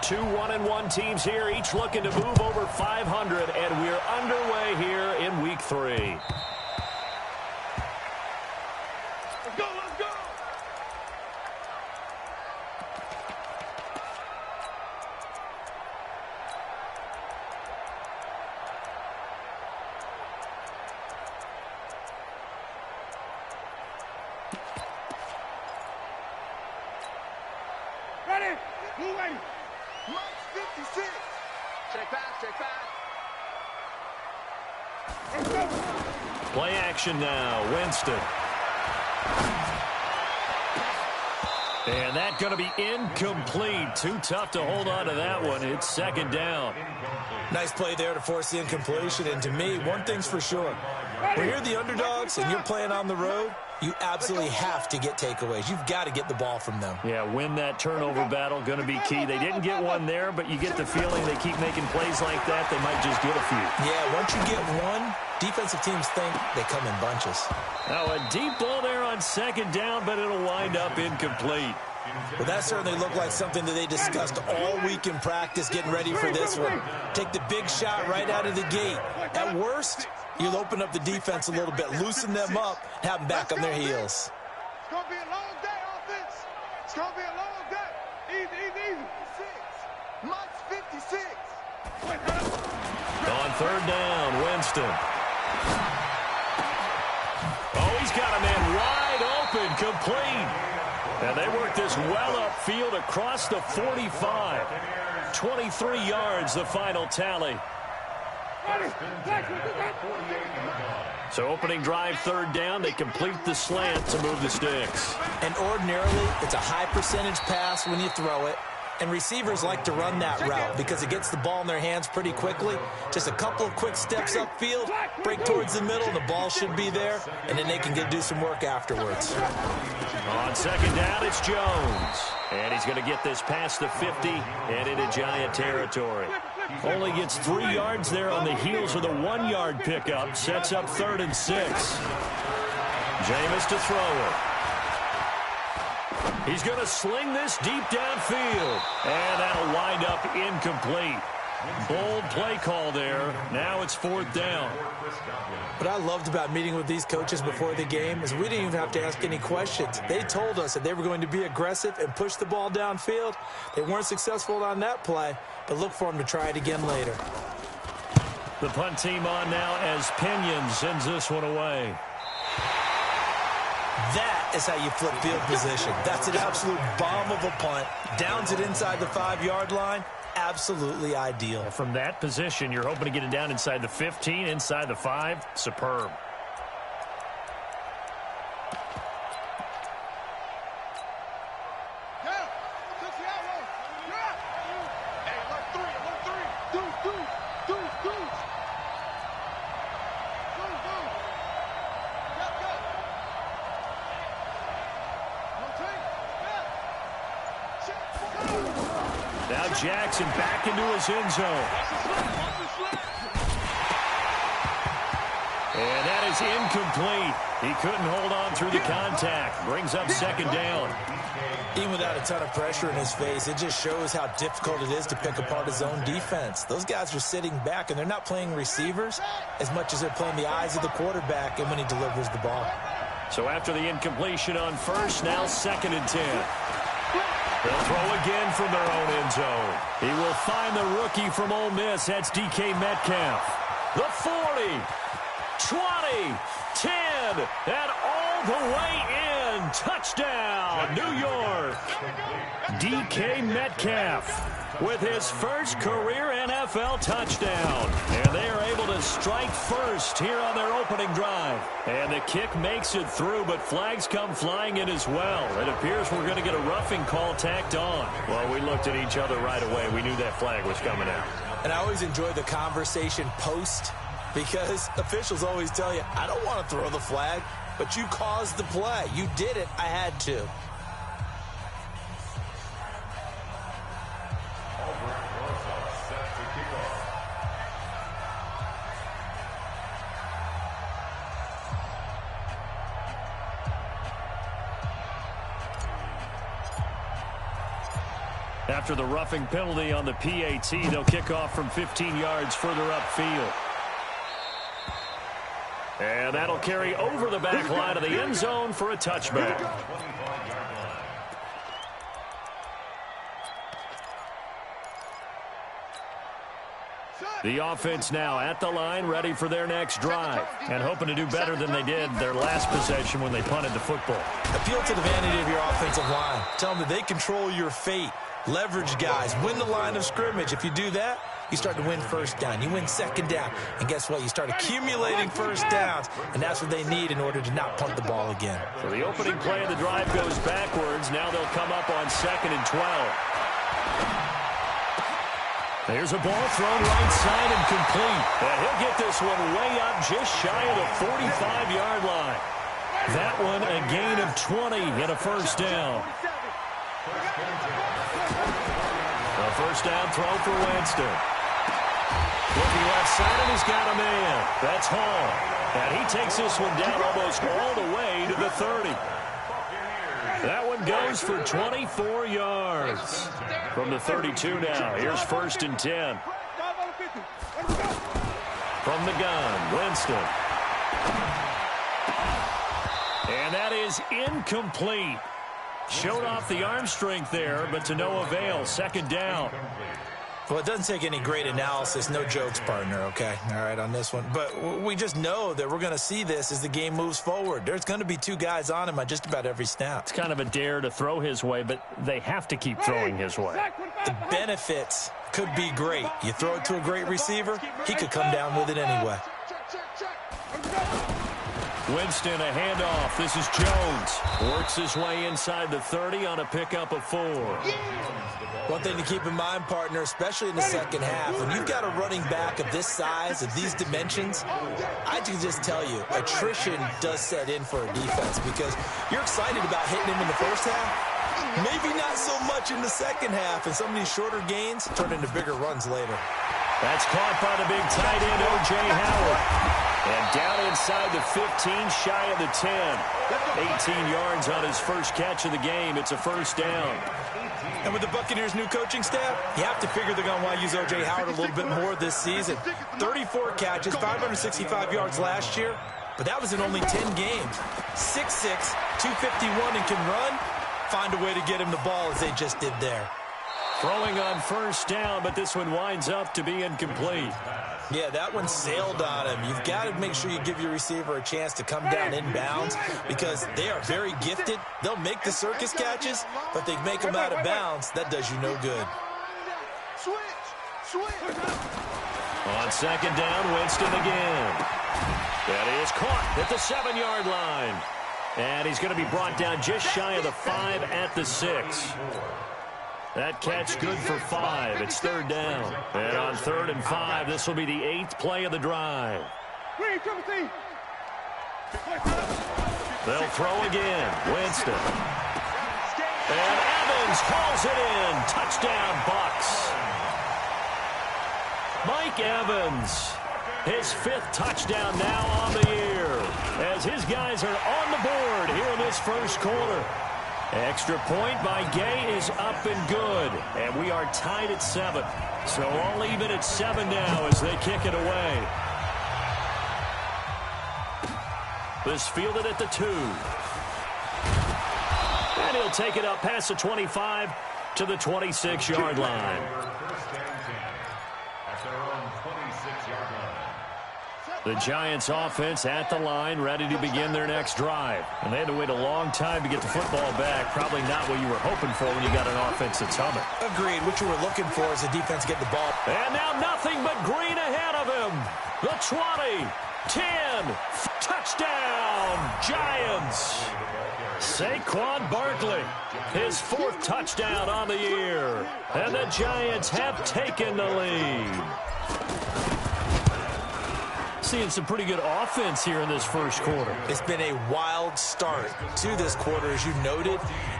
Two 1-1 teams here, each looking to move over 500, and we're underway here in week 3. Let's go, let's go! Ready? Blue ready. Mike's 56. Check back, check back. Let's go. Play action now, Winston. And that's going to be incomplete. Too tough to hold on to that one. It's second down. Nice play there to force the incompletion. And to me, one thing's for sure. When you're the underdogs and you're playing on the road, you absolutely have to get takeaways. You've got to get the ball from them. Yeah, win that turnover battle, going to be key. They didn't get one there, but you get the feeling they keep making plays like that, they might just get a few. Yeah, once you get one, defensive teams think they come in bunches. Now a deep ball there on second down, but it'll wind up incomplete. Well, that certainly looked like something that they discussed all week in practice getting ready for this one. Take the big shot right out of the gate. At worst, you'll open up the defense a little bit, loosen them up, have them back on their heels. It's going to be a long day, offense. It's going to be a long day. Easy, easy, easy. 6. Mike's 56. On third down, Winston. Oh, he's got a man wide open, complete. And they work this well upfield across the 45. 23 yards, the final tally. So opening drive, third down, they complete the slant to move the sticks. And ordinarily, it's a high percentage pass when you throw it. And receivers like to run that route because it gets the ball in their hands pretty quickly. Just a couple of quick steps upfield, break towards the middle, the ball should be there, and then they can do some work afterwards. On second down, it's Jones. And he's going to get this past the 50 and into Giant territory. Only gets 3 yards there on the heels of the 1-yard pickup. Sets up 3rd and 6. Jameis to throw it. He's going to sling this deep downfield. And that'll wind up incomplete. Bold play call there. Now it's 4th down. What I loved about meeting with these coaches before the game is we didn't even have to ask any questions. They told us that they were going to be aggressive and push the ball downfield. They weren't successful on that play, but look for them to try it again later. The punt team on now as Pinion sends this one away. That is how you flip field position. That's an absolute bomb of a punt. Downs it inside the 5-yard line. Absolutely ideal. From that position, you're hoping to get it down inside the 15, inside the 5. Superb. Now Jackson back into his end zone. And that is incomplete. He couldn't hold on through the contact. Brings up second down. Even without a ton of pressure in his face, it just shows how difficult it is to pick apart his own defense. Those guys are sitting back, and they're not playing receivers as much as they're playing the eyes of the quarterback and when he delivers the ball. So after the incompletion on first, now 2nd and 10. They'll throw again from their own end zone. He will find the rookie from Ole Miss. That's DK Metcalf. The 40, 20, 10, and all the way in. Touchdown, New York. DK Metcalf with his first career NFL touchdown. And they are able to strike first here on their opening drive. And the kick makes it through, but flags come flying in as well. It appears we're going to get a roughing call tacked on. Well, we looked at each other right away. We knew that flag was coming out. And I always enjoy the conversation post because officials always tell you, I don't want to throw the flag, but you caused the play. You did it. I had to. After the roughing penalty on the PAT, they'll kick off from 15 yards further upfield. And that'll carry over the back line of the end zone for a touchback. The offense now at the line, ready for their next drive, and hoping to do better than they did their last possession when they punted the football. Appeal to the vanity of your offensive line. Tell them that they control your fate. Leverage guys. Win the line of scrimmage. If you do that, you start to win first down. You win second down. And guess what? You start accumulating first downs, and that's what they need in order to not punt the ball again. So the opening play of the drive goes backwards. Now they'll come up on 2nd and 12. There's a ball thrown right side and complete. And he'll get this one way up just shy of the 45-yard line. That one a gain of 20 and a first down. A first down throw for Winston. Looking left side, and he's got a man. That's Hall. And he takes this one down almost all the way to the 30. That one goes for 24 yards. From the 32 now, here's 1st and 10. From the gun, Winston. And that is incomplete. Showed off the arm strength there, but to no avail. 2nd down. Well, it doesn't take any great analysis. No jokes, partner, okay? All right, on this one. But we just know that we're going to see this as the game moves forward. There's going to be 2 guys on him on just about every snap. It's kind of a dare to throw his way, but they have to keep throwing his way. The benefits could be great. You throw it to a great receiver, he could come down with it anyway. Winston, a handoff. This is Jones. Works his way inside the 30 on a pickup of 4. One thing to keep in mind, partner, especially in the second half, when you've got a running back of this size, of these dimensions, I can just tell you, attrition does set in for a defense because you're excited about hitting him in the first half. Maybe not so much in the second half, and some of these shorter gains turn into bigger runs later. That's caught by the big tight end, O.J. Howard. And down inside the 15, shy of the 10. 18 yards on his first catch of the game. It's a first down. And with the Buccaneers' new coaching staff, you have to figure they're going to want to use O.J. Howard a little bit more this season. 34 catches, 565 yards last year, but that was in only 10 games. 6'6", 251, and can run. Find a way to get him the ball as they just did there. Throwing on first down, but this one winds up to be incomplete. Yeah, that one sailed on him. You've got to make sure you give your receiver a chance to come down inbounds because they are very gifted. They'll make the circus catches, but they make them out of bounds. That does you no good. On 2nd down, Winston again. That is caught at the 7-yard line. And he's going to be brought down just shy of the 5 at the 6. That catch good for 5. It's 3rd down. And on 3rd and 5, this will be the 8th play of the drive. They'll throw again. Winston. And Evans hauls it in. Touchdown, Bucs. Mike Evans, his 5th touchdown now on the year, as his guys are on the board here in this first quarter. Extra point by Gay is up and good, and we are tied at 7. So all even at 7 now as they kick it away. This fielded at the 2. And he'll take it up past the 25 to the 26-yard line. The Giants offense at the line, ready to begin their next drive. And they had to wait a long time to get the football back. Probably not what you were hoping for when you got an offense that's humming. Agreed. What you were looking for is the defense get the ball. And now nothing but green ahead of him. The 20, 10, touchdown, Giants. Saquon Barkley, his 4th touchdown on the year. And the Giants have taken the lead. Seeing some pretty good offense here in this first quarter. It's been a wild start to this quarter, as you noted.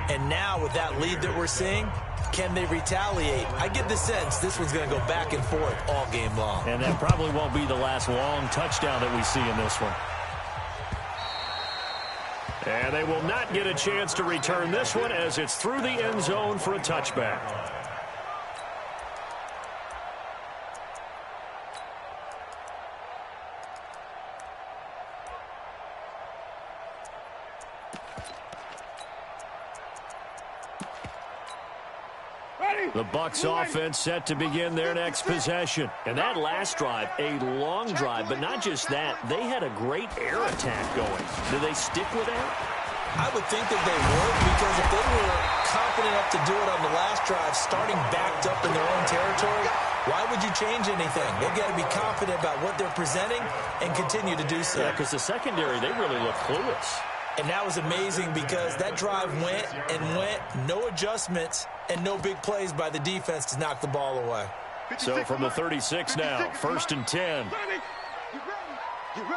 And now with that lead that we're seeing, can they retaliate? I get the sense this one's going to go back and forth all game long. And that probably won't be the last long touchdown that we see in this one. And they will not get a chance to return this one as it's through the end zone for a touchback. The Bucs offense set to begin their next possession. And that last drive, a long drive, but not just that. They had a great air attack going. Do they stick with that? I would think that they would, because if they were confident enough to do it on the last drive, starting backed up in their own territory, why would you change anything? They've got to be confident about what they're presenting and continue to do so. Yeah, because the secondary, they really look clueless. And that was amazing because that drive went and went, no adjustments, and no big plays by the defense to knock the ball away. So from the 36 now, 1st and 10. You ready?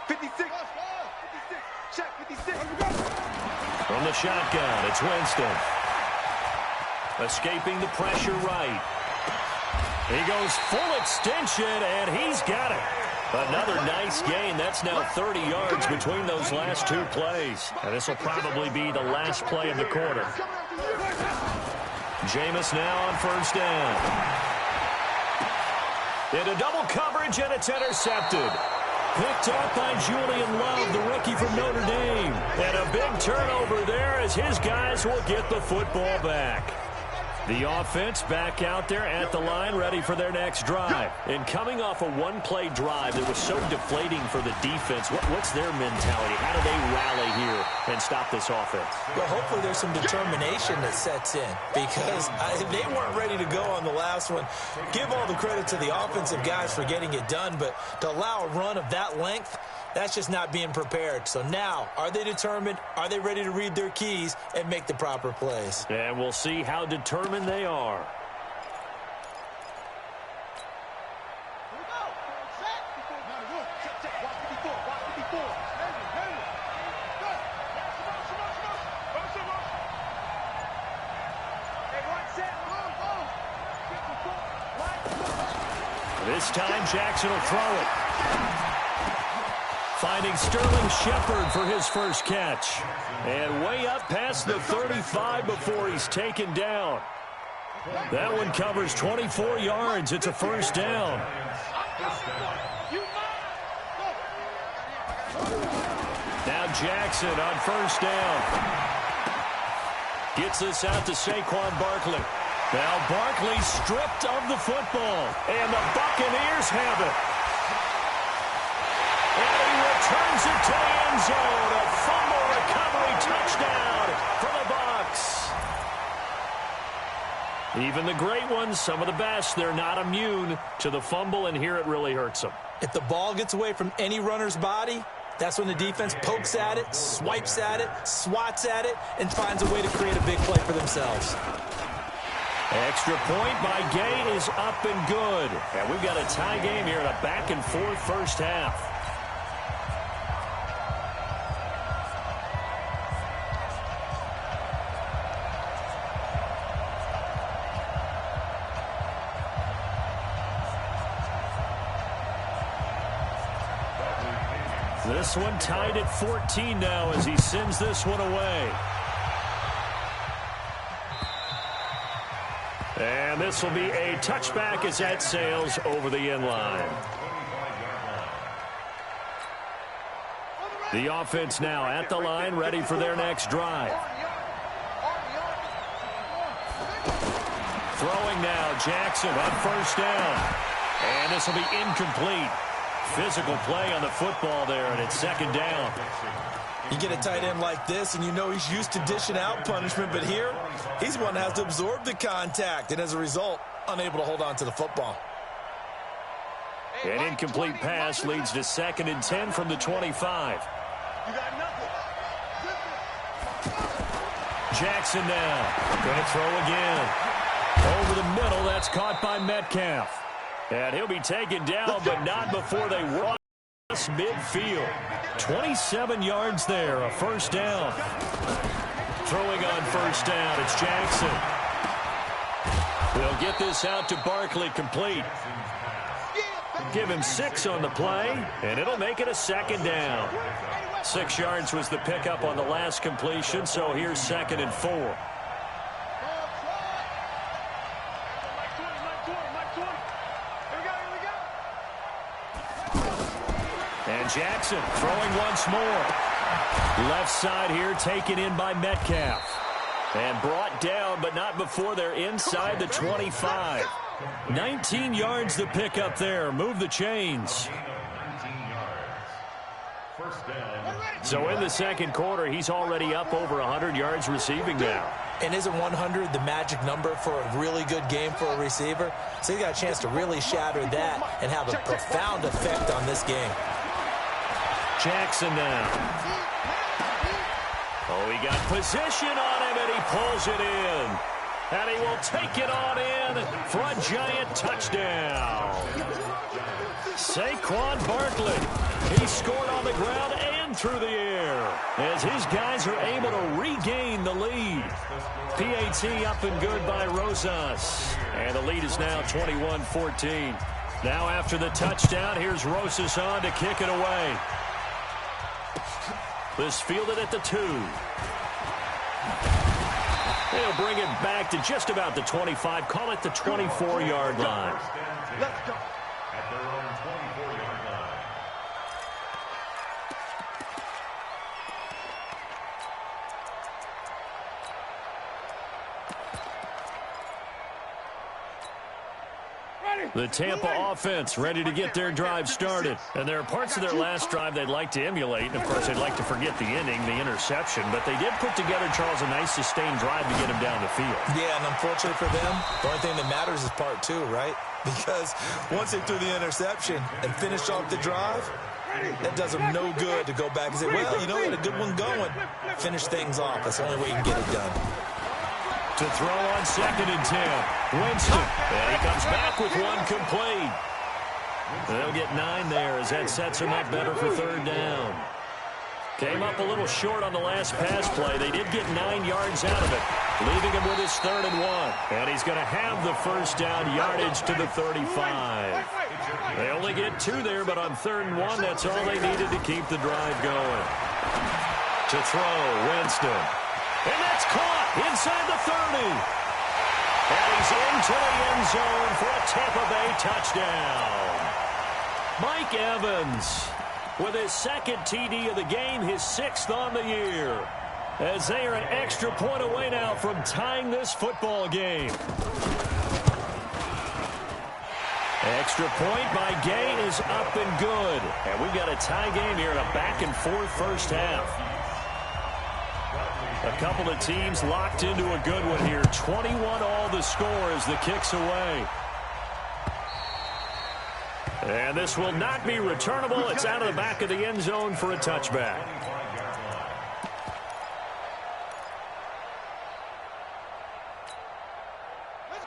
56. Check 56. From the shotgun, it's Winston. Escaping the pressure right. He goes full extension, and he's got it. Another nice gain. That's now 30 yards between those last two plays. And this will probably be the last play of the quarter. Jameis now on 1st down. Into double coverage, and it's intercepted. Picked up by Julian Love, the rookie from Notre Dame. And a big turnover there as his guys will get the football back. The offense back out there at the line, ready for their next drive. And coming off a one-play drive that was so deflating for the defense, what's their mentality? How do they rally here and stop this offense? Well, hopefully there's some determination that sets in, because they weren't ready to go on the last one. Give all the credit to the offensive guys for getting it done, but to allow a run of that length, that's just not being prepared. So now, are they determined? Are they ready to read their keys and make the proper plays? And we'll see how determined they are. This time, Jackson will throw it. Finding Sterling Shepard for his first catch. And way up past the 35 before he's taken down. That one covers 24 yards. It's a 1st down. Now Jackson on 1st down. Gets this out to Saquon Barkley. Now Barkley stripped of the football. And the Buccaneers have it. And he returns it to the end zone. A fumble recovery touchdown for the Bucs. Even the great ones, some of the best, they're not immune to the fumble, and here it really hurts them. If the ball gets away from any runner's body, that's when the defense pokes at it, swipes at it, swats at it, and finds a way to create a big play for themselves. Extra point by Gay is up and good. And we've got a tie game here in a back-and-forth first half. This one tied at 14 now as he sends this one away. And this will be a touchback as that sails over the end line. The offense now at the line, ready for their next drive. Throwing now, Jackson on 1st down. And this will be incomplete. Physical play on the football there, and it's 2nd down. You get a tight end like this, and you know he's used to dishing out punishment, but here, he's one that has to absorb the contact, and as a result, unable to hold on to the football. An incomplete pass leads to 2nd and 10 from the 25. Jackson now. Going to throw again. Over the middle, that's caught by Metcalf. And he'll be taken down, but not before they cross midfield. 27 yards there, a 1st down. Throwing on 1st down, it's Jackson. They'll get this out to Barkley, complete. Give him 6 on the play, and it'll make it a 2nd down. 6 yards was the pickup on the last completion, so here's 2nd and 4. And Jackson throwing once more. Left side here taken in by Metcalf. And brought down, but not before they're inside the 25. 19 yards to pick up there. Move the chains. So in the second quarter, he's already up over 100 yards receiving now. And isn't 100 the magic number for a really good game for a receiver? So he got a chance to really shatter that and have a profound effect on this game. Jackson now. Oh, he got position on him, and he pulls it in. And he will take it on in for a giant touchdown. Saquon Barkley. He scored on the ground and through the air as his guys are able to regain the lead. PAT up and good by Rosas. And the lead is now 21-14. Now after the touchdown, here's Rosas on to kick it away. This fielded at the 2. They'll bring it back to just about the 25. Call it the 24-yard line. Let's go. At their own 24-yard line. The Tampa offense ready to get their drive started. And there are parts of their last drive they'd like to emulate. And, of course, they'd like to forget the inning, the interception. But they did put together, Charles, a nice sustained drive to get him down the field. Yeah, and unfortunately for them, the only thing that matters is part 2, right? Because once they threw the interception and finished off the drive, that does them no good to go back and say, well, you know, we had a good one going. Finish things off. That's the only way you can get it done. To throw on 2nd and 10. Winston. And he comes back with one complete. They'll get 9 there as that sets him up better for 3rd down. Came up a little short on the last pass play. They did get 9 yards out of it, leaving him with his 3rd and 1. And he's going to have the first down yardage to the 35. They only get 2 there, but on 3rd and 1, that's all they needed to keep the drive going. To throw, Winston. And that's caught inside the 30. And he's into the end zone for a Tampa Bay touchdown. Mike Evans with his 2nd TD of the game, his 6th on the year. As they are an extra point away now from tying this football game. Extra point by Gay is up and good. And we've got a tie game here in a back-and-forth first half. A couple of teams locked into a good one here. 21 all the score as the kick's away. And this will not be returnable. It's out of the back of the end zone for a touchback.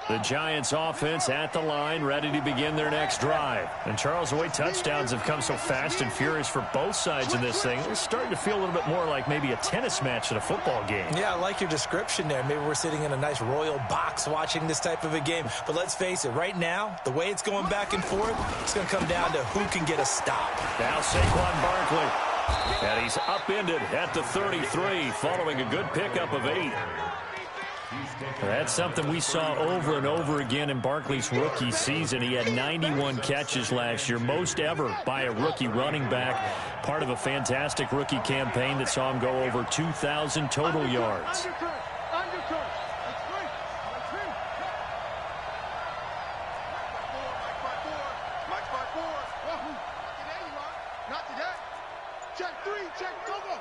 The Giants offense at the line, ready to begin their next drive. And Charles, the way touchdowns have come so fast and furious for both sides in this thing, it's starting to feel a little bit more like maybe a tennis match at a football game. Yeah, I like your description there. Maybe we're sitting in a nice royal box watching this type of a game. But let's face it, right now, the way it's going back and forth, it's going to come down to who can get a stop. Now Saquon Barkley. And he's upended at the 33 following a good pickup of 8. That's something we saw over and over again in Barkley's rookie season. He had 91 catches last year, most ever by a rookie running back. Part of a fantastic rookie campaign that saw him go over 2,000 total yards. Not today. Check 3, check cover.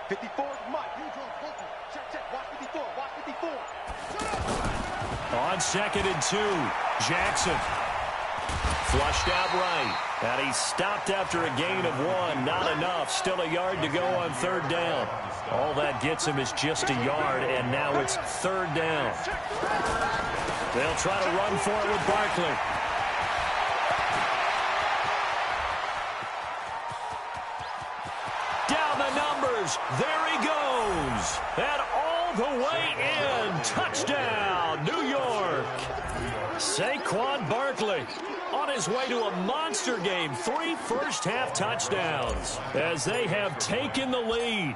54 is Mike. Check, watch 54, watch 54. On 2nd and 2, Jackson. Flushed out right. And he stopped after a gain of 1. Not enough. Still a yard to go on 3rd down. All that gets him is just a yard, and now it's 3rd down. They'll try to run for it with Barkley. Down the numbers. There he goes. And all the way in. Touchdown, New York. Saquon Barkley on his way to a monster game. 3 first-half touchdowns as they have taken the lead.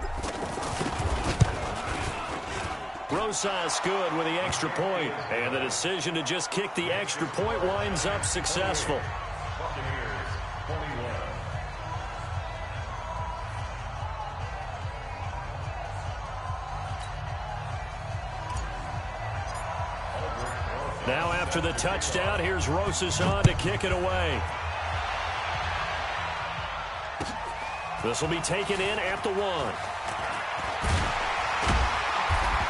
Rosas good with the extra point. And the decision to just kick the extra point winds up successful. Now after the touchdown, here's Rosas on to kick it away. This will be taken in at the 1.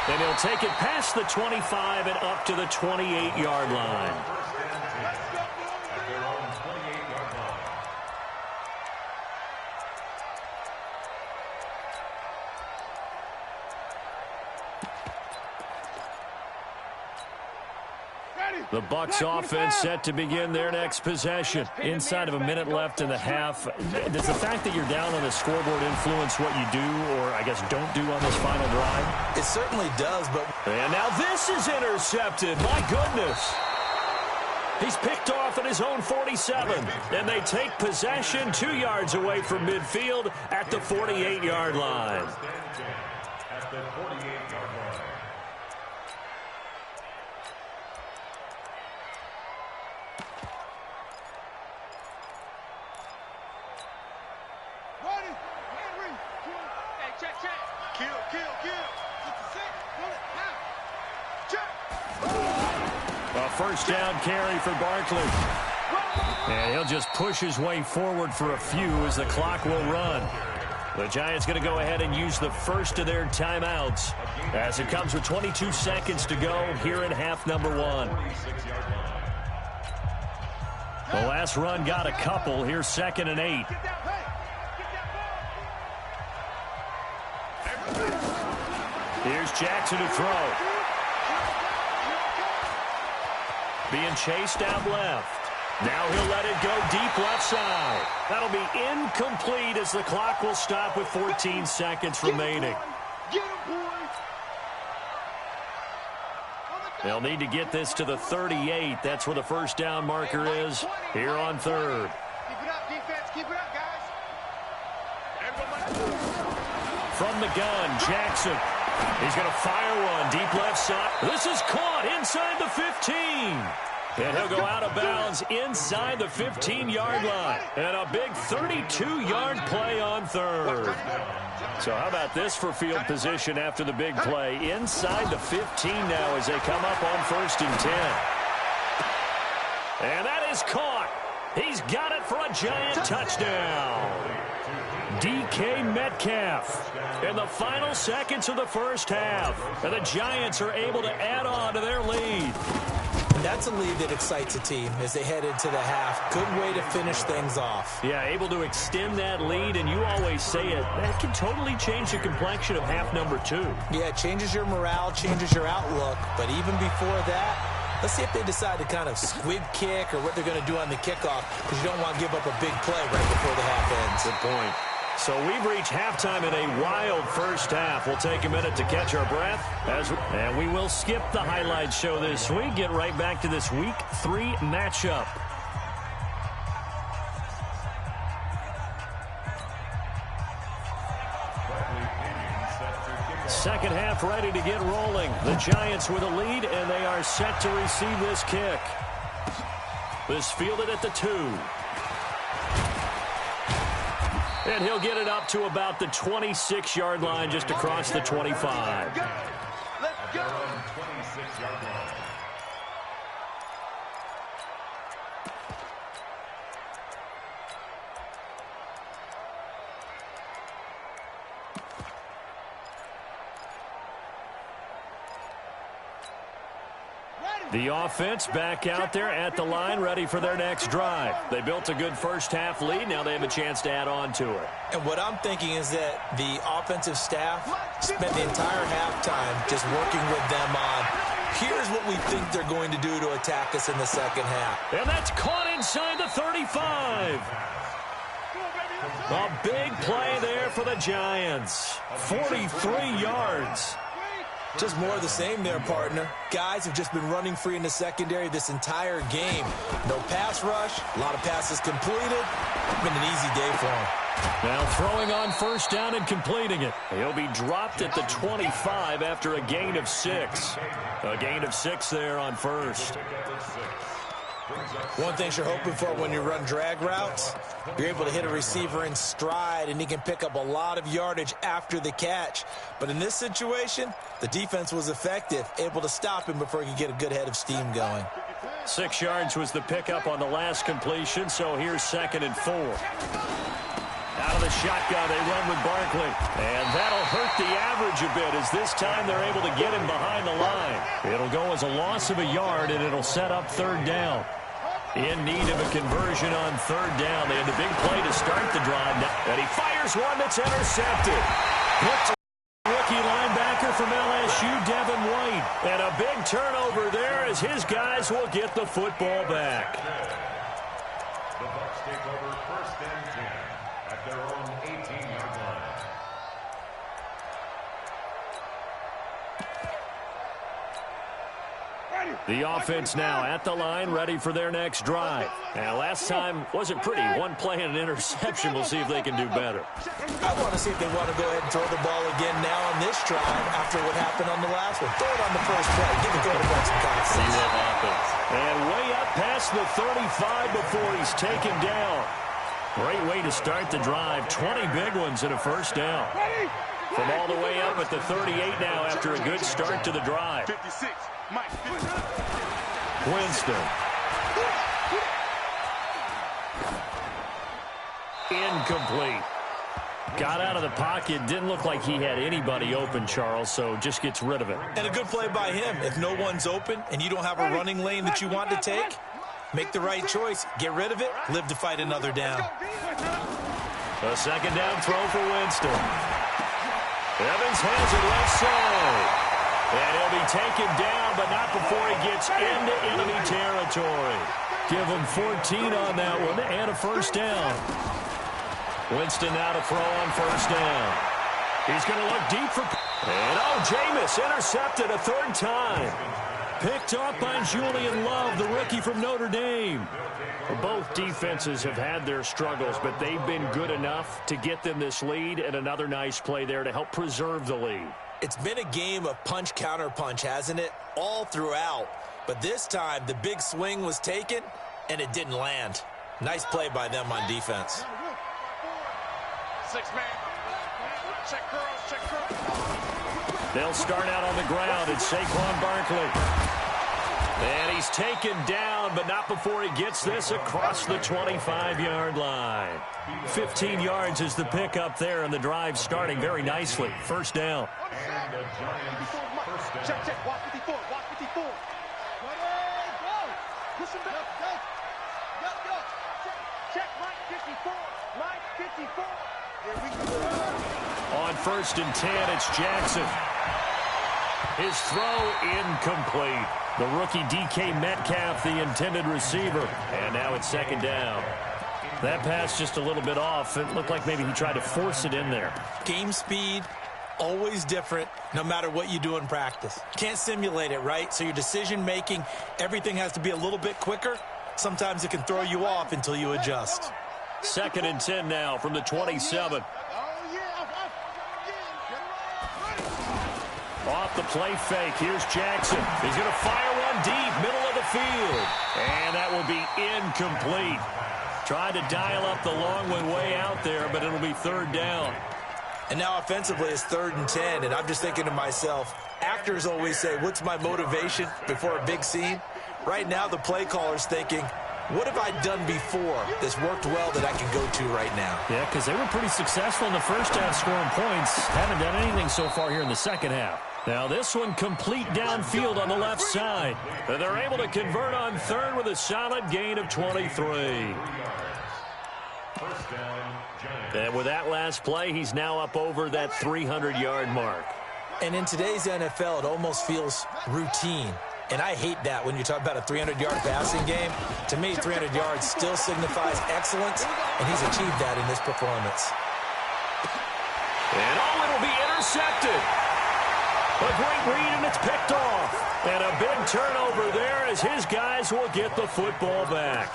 And he'll take it past the 25 and up to the 28-yard line. The Bucs offense set to begin their next possession. Inside of a minute left in the half. Does the fact that you're down on the scoreboard influence what you do, or I guess don't do on this final drive? It certainly does, but... And now this is intercepted. My goodness. He's picked off at his own 47. And they take possession 2 yards away from midfield at the 48-yard line. At the 48-yard line. A first down carry for Barkley. And he'll just push his way forward for a few as the clock will run. The Giants going to go ahead and use the first of their timeouts as it comes with 22 seconds to go here in half number 1. The last run got a couple. Here's 2nd and 8. Here's Jackson to throw. Being chased out left. Now he'll let it go deep left side. That'll be incomplete as the clock will stop with 14 seconds remaining. They'll need to get this to the 38. That's where the first down marker is here on 3rd. Keep it up, defense. Keep it up, guys. From the gun, Jackson. He's going to fire one deep left side. This is caught inside the 15. And he'll go out of bounds inside the 15-yard line. And a big 32-yard play on 3rd. So how about this for field position after the big play? Inside the 15 now as they come up on 1st and 10. And that is caught. He's got it for a Giant touchdown. DK Metcalf in the final seconds of the first half. And the Giants are able to add on to their lead. That's a lead that excites a team as they head into the half. Good way to finish things off. Yeah, able to extend that lead, and you always say it, that can totally change the complexion of half number 2. Yeah, it changes your morale, changes your outlook. But even before that, let's see if they decide to kind of squib kick or what they're going to do on the kickoff, because you don't want to give up a big play right before the half ends. Good point. So we've reached halftime in a wild first half. We'll take a minute to catch our breath. And we will skip the highlight show this week. Get right back to this Week 3 matchup. Second half ready to get rolling. The Giants with a lead, and they are set to receive this kick. This fielded at the 2. And he'll get it up to about the 26-yard line, just across the 25. Let's go. 26-yard line. The offense back out there at the line, ready for their next drive. They built a good first-half lead. Now they have a chance to add on to it. And what I'm thinking is that the offensive staff spent the entire halftime just working with them on, here's what we think they're going to do to attack us in the second half. And that's caught inside the 35. A big play there for the Giants. 43 yards. Just more of the same there, partner. Guys have just been running free in the secondary this entire game. No pass rush, a lot of passes completed. Been an easy day for him. Now throwing on first down and completing it. He'll be dropped at the 25 after a gain of 6. A gain of 6 there on first. One thing you're hoping for when you run drag routes, you're able to hit a receiver in stride, and he can pick up a lot of yardage after the catch. But in this situation, the defense was effective, able to stop him before he could get a good head of steam going. 6 yards was the pickup on the last completion, so here's 2nd and 4. Out of the shotgun, they run with Barkley. And that'll hurt the average a bit, as this time they're able to get him behind the line. It'll go as a loss of a yard, and it'll set up 3rd down. In need of a conversion on 3rd down. They had the big play to start the drive. And he fires one that's intercepted. Hooked rookie linebacker from LSU, Devin White. And a big turnover there as his guys will get the football back. The Bucs take over 1st and 10 at their own 18-yard line. The offense now at the line, ready for their next drive. And last time wasn't pretty. One play and an interception. We'll see if they can do better. I want to see if they want to go ahead and throw the ball again now on this drive after what happened on the last one. Throw it on the first play. Give the quarterback some confidence. See what happens. And way up past the 35 before he's taken down. Great way to start the drive. 20 big ones and a 1st down. From all the way up at the 38 now after a good start to the drive. 56. Winston. Incomplete. Got out of the pocket. Didn't look like he had anybody open, Charles, so just gets rid of it. And a good play by him. If no one's open and you don't have a running lane that you want to take, make the right choice. Get rid of it. Live to fight another down. A 2nd down throw for Winston. Evans has it left side. And he'll be taken down, but not before he gets into enemy territory. Give him 14 on that one and a 1st down. Winston now to throw on 1st down. He's going to look deep for... And Jameis intercepted a 3rd time. Picked off by Julian Love, the rookie from Notre Dame. Both defenses have had their struggles, but they've been good enough to get them this lead, and another nice play there to help preserve the lead. It's been a game of punch-counter-punch, hasn't it? All throughout. But this time, the big swing was taken, and it didn't land. Nice play by them on defense. 6-man. Check curls, check curls. They'll start out on the ground. It's Saquon Barkley. And he's taken down, but not before he gets this across the 25-yard line. 15 yards is the pickup there, and the drive starting very nicely. 1st down. And the Giants' 1st down. Check, watch 54, watch 54. Go. Push him back, go. Check, line 54, line 54. Here we go. On 1st and 10, it's Jackson. His throw incomplete. The rookie DK Metcalf, the intended receiver. And now it's 2nd down. That pass just a little bit off. It looked like maybe he tried to force it in there. Game speed, always different, no matter what you do in practice. Can't simulate it, right? So your decision-making, everything has to be a little bit quicker. Sometimes it can throw you off until you adjust. 2nd and 10 now from the 27. Off the play fake, here's Jackson. He's going to fire one deep, middle of the field. And that will be incomplete. Tried to dial up the long one way out there, but it'll be 3rd down. And now offensively it's 3rd and 10, and I'm just thinking to myself, actors always say, what's my motivation before a big scene? Right now the play caller's thinking, what have I done before that's worked well that I can go to right now? Yeah, because they were pretty successful in the first half scoring points. Haven't done anything so far here in the second half. Now this one complete downfield on the left side. And they're able to convert on 3rd with a solid gain of 23. First down, Giants. And with that last play, he's now up over that 300-yard mark. And in today's NFL, it almost feels routine. And I hate that when you talk about a 300-yard passing game. To me, 300 yards still signifies excellence, and he's achieved that in this performance. And it'll be intercepted. A great read, and it's picked off. And a big turnover there as his guys will get the football back.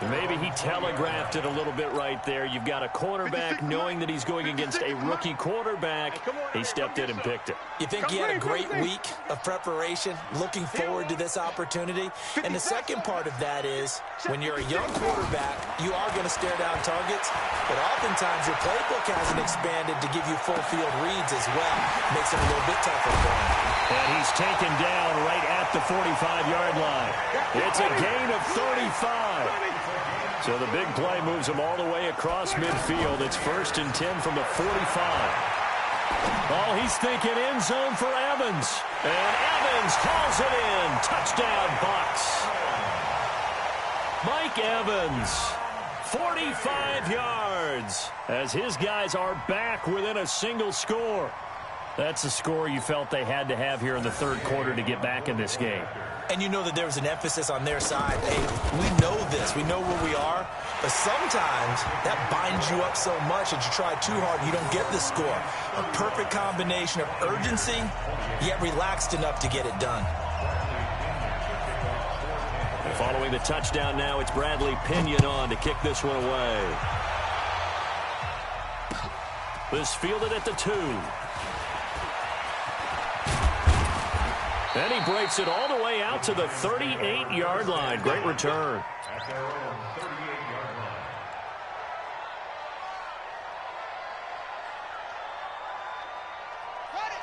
Maybe he telegraphed it a little bit right there. You've got a cornerback knowing that he's going against a rookie quarterback. He stepped in and picked it. You think he had a great week of preparation, looking forward to this opportunity? And the second part of that is, when you're a young quarterback, you are going to stare down targets, but oftentimes your playbook hasn't expanded to give you full field reads as well. Makes it a little bit tougher for him. And he's taken down right at the 45-yard line. It's a gain of 35. So the big play moves him all the way across midfield. It's 1st and 10 from the 45. Oh, he's thinking end zone for Evans. And Evans hauls it in. Touchdown, Bucs. Mike Evans, 45 yards, as his guys are back within a single score. That's the score you felt they had to have here in the third quarter to get back in this game. And you know that there was an emphasis on their side. Hey, we know this. We know where we are. But sometimes that binds you up so much that you try too hard and you don't get the score. A perfect combination of urgency, yet relaxed enough to get it done. And following the touchdown now, it's Bradley Pinion on to kick this one away. This fielded at the 2. And he breaks it all the way out to the 38-yard line. Great return. At their own 38-yard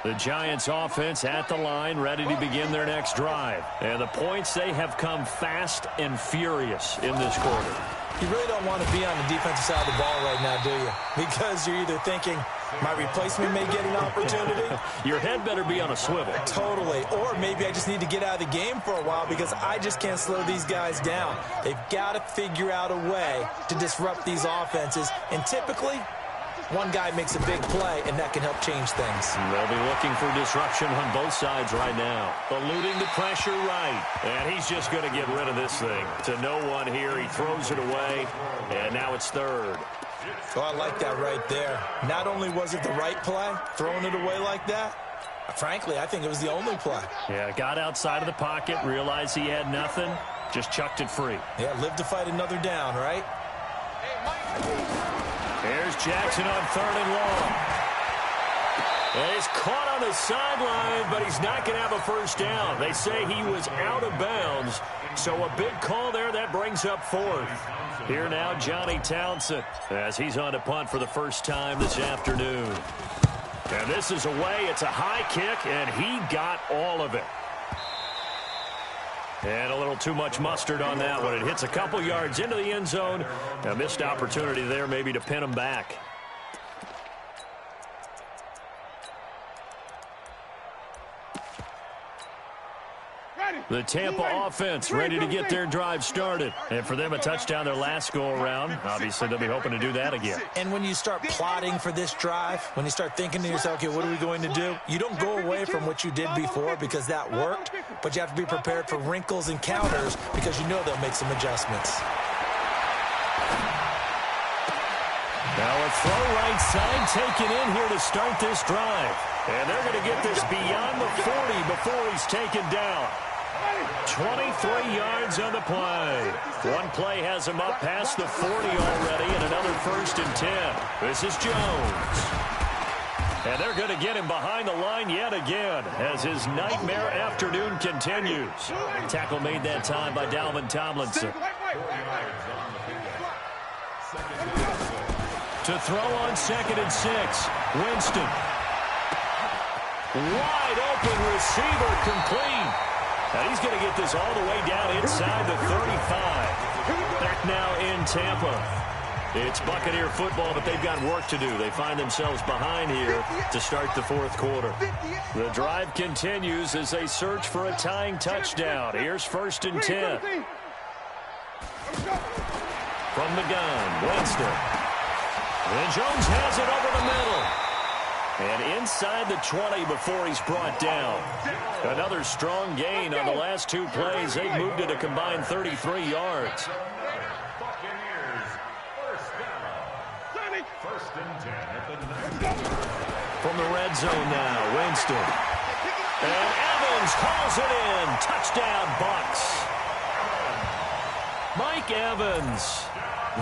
line. The Giants offense at the line, ready to begin their next drive. And the points, they have come fast and furious in this quarter. You really don't want to be on the defensive side of the ball right now, do you? Because you're either thinking, my replacement may get an opportunity. Your head better be on a swivel. Totally. Or maybe I just need to get out of the game for a while because I just can't slow these guys down. They've got to figure out a way to disrupt these offenses. And typically, one guy makes a big play, and that can help change things. They'll be looking for disruption on both sides right now. Eluding the pressure right. And he's just going to get rid of this thing. To no one here. He throws it away. And now it's 3rd. Oh, I like that right there. Not only was it the right play, throwing it away like that, frankly, I think it was the only play. Yeah, got outside of the pocket, realized he had nothing, just chucked it free. Yeah, live to fight another down, right? Here's Jackson on 3rd and long. And he's caught on the sideline, but he's not going to have a first down. They say he was out of bounds, so a big call there. That brings up 4th. Here now, Johnny Townsend, as he's on to punt for the first time this afternoon. And this is away. It's a high kick, and he got all of it. And a little too much mustard on that one. It hits a couple yards into the end zone. A missed opportunity there maybe to pin him back. The Tampa offense ready to get their drive started. And for them, a touchdown their last go-around. Obviously, they'll be hoping to do that again. And when you start plotting for this drive, when you start thinking to yourself, okay, what are we going to do? You don't go away from what you did before because that worked, but you have to be prepared for wrinkles and counters because you know they'll make some adjustments. Now a throw right side taken in here to start this drive. And they're going to get this beyond the 40 before he's taken down. 23 yards on the play. One play has him up past the 40 already, and another 1st and 10. This is Jones. And they're going to get him behind the line yet again as his nightmare afternoon continues. Tackle made that time by Dalvin Tomlinson. To throw on 2nd and 6. Winston. Wide open receiver, complete. And he's going to get this all the way down inside the 35. Back now in Tampa. It's Buccaneer football, but they've got work to do. They find themselves behind here to start the 4th quarter. The drive continues as they search for a tying touchdown. Here's 1st and 10. From the gun, Winston. And Jones has it over the middle. And inside the 20 before he's brought down. Another strong gain on the last 2 plays. They've moved it a combined 33 yards. From the red zone now, Winston. And Evans calls it in. Touchdown, Bucs. Mike Evans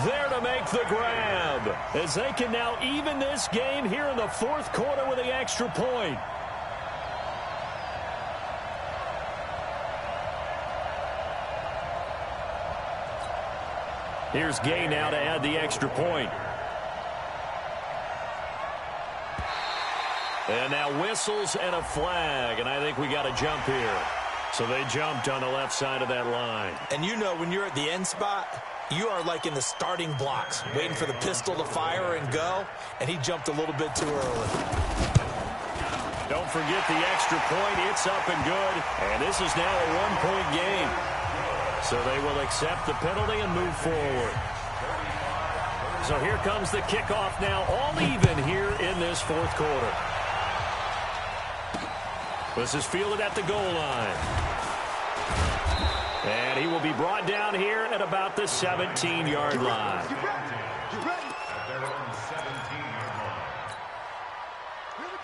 there to make the grab, as they can now even this game here in the fourth quarter with the extra point. Here's Gay now to add the extra point. And now whistles and a flag, and I think we got a jump here. So they jumped on the left side of that line. And you know when you're at the end spot, you are like in the starting blocks, waiting for the pistol to fire and go, and he jumped a little bit too early. Don't forget the extra point. It's up and good, and this is now a one-point game. So they will accept the penalty and move forward. So here comes the kickoff now, all even here in this fourth quarter. This is fielded at the goal line. And he will be brought down here at about the 17-yard line.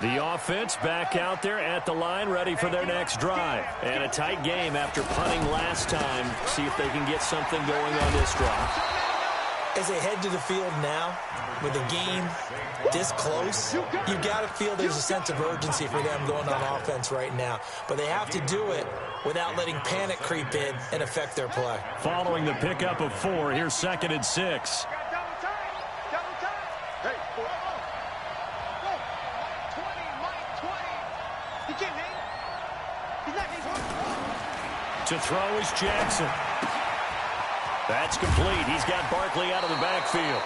The offense back out there at the line, ready for their next drive. And a tight game after punting last time. See if they can get something going on this drive. As they head to the field now, with the game this close, you got to feel there's a sense of urgency for them going on offense right now. But they have to do it without letting panic creep in and affect their play. Following the pickup of 4, here's 2nd and 6. To throw is Jackson. That's complete. He's got Barkley out of the backfield.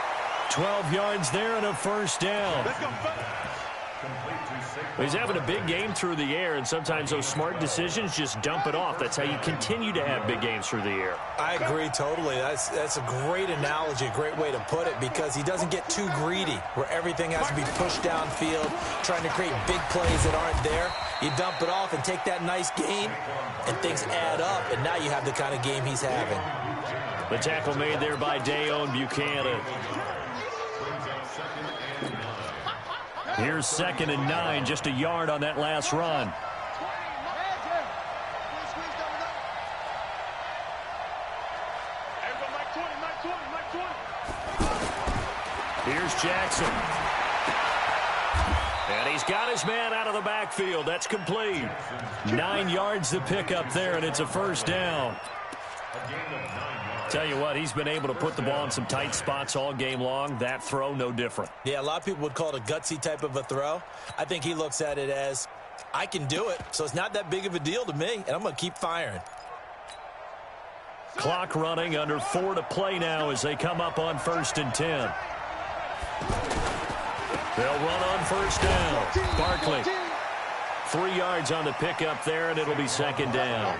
12 yards there and a first down. He's having a big game through the air, and sometimes those smart decisions just dump it off. That's how you continue to have big games through the air. I agree totally. That's a great analogy, a great way to put it, because he doesn't get too greedy where everything has to be pushed downfield, trying to create big plays that aren't there. You dump it off and take that nice gain, and things add up, and now you have the kind of game he's having. The tackle made there by Dayon Buchanan. Here's 2nd and 9, just a yard on that last run. Here's Jackson. And he's got his man out of the backfield. That's complete. 9 yards to pick up there, and it's a first down. Tell you what, he's been able to put the ball in some tight spots all game long. That throw, no different. Yeah, a lot of people would call it a gutsy type of a throw. I think he looks at it as, I can do it, so it's not that big of a deal to me, and I'm going to keep firing. Clock running, under 4 to play now as they come up on 1st and 10. They'll run on first down. Barkley. 3 yards on the pickup there, and it'll be 2nd down.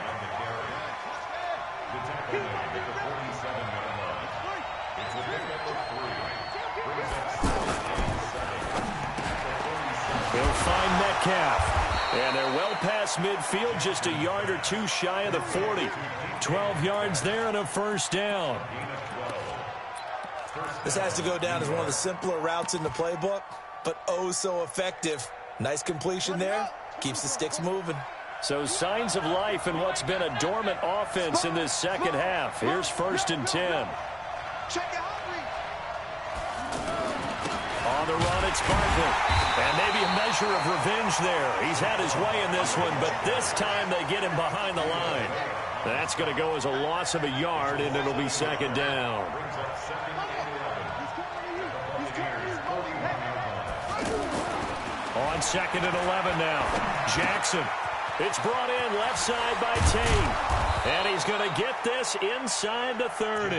He'll find Metcalf. And they're well past midfield, just a yard or 2 shy of the 40. 12 yards there and a first down. This has to go down as one of the simpler routes in the playbook, but oh so effective. Nice completion there. Keeps the sticks moving. So signs of life in what's been a dormant offense in this second half. Here's 1st and 10. On the run, it's Barkley. And maybe a measure of revenge there. He's had his way in this one, but this time they get him behind the line. That's going to go as a loss of a yard, and it'll be 2nd down. On 2nd and 11 now. Jackson. It's brought in left side by Tate. And he's going to get this inside the 30.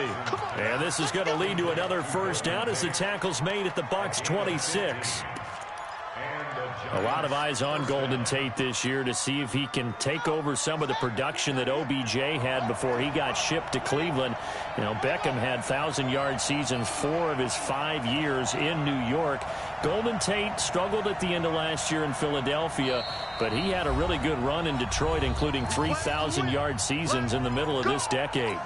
And this is going to lead to another first down as the tackle's made at the Bucs 26. A lot of eyes on Golden Tate this year to see if he can take over some of the production that OBJ had before he got shipped to Cleveland. You know, Beckham had 1,000-yard seasons 4 of his 5 years in New York. Golden Tate struggled at the end of last year in Philadelphia, but he had a really good run in Detroit, including 3,000-yard seasons in the middle of this decade.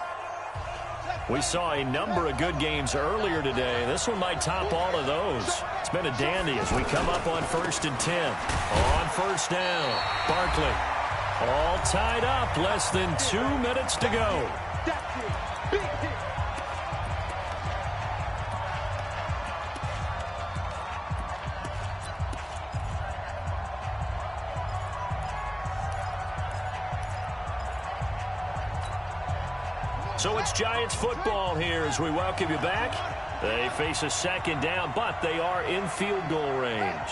We saw a number of good games earlier today. This one might top all of those. It's been a dandy as we come up on 1st and 10. On first down, Barkley. All tied up, less than 2 minutes to go. So it's Giants football here as we welcome you back. They face a second down, but they are in field goal range.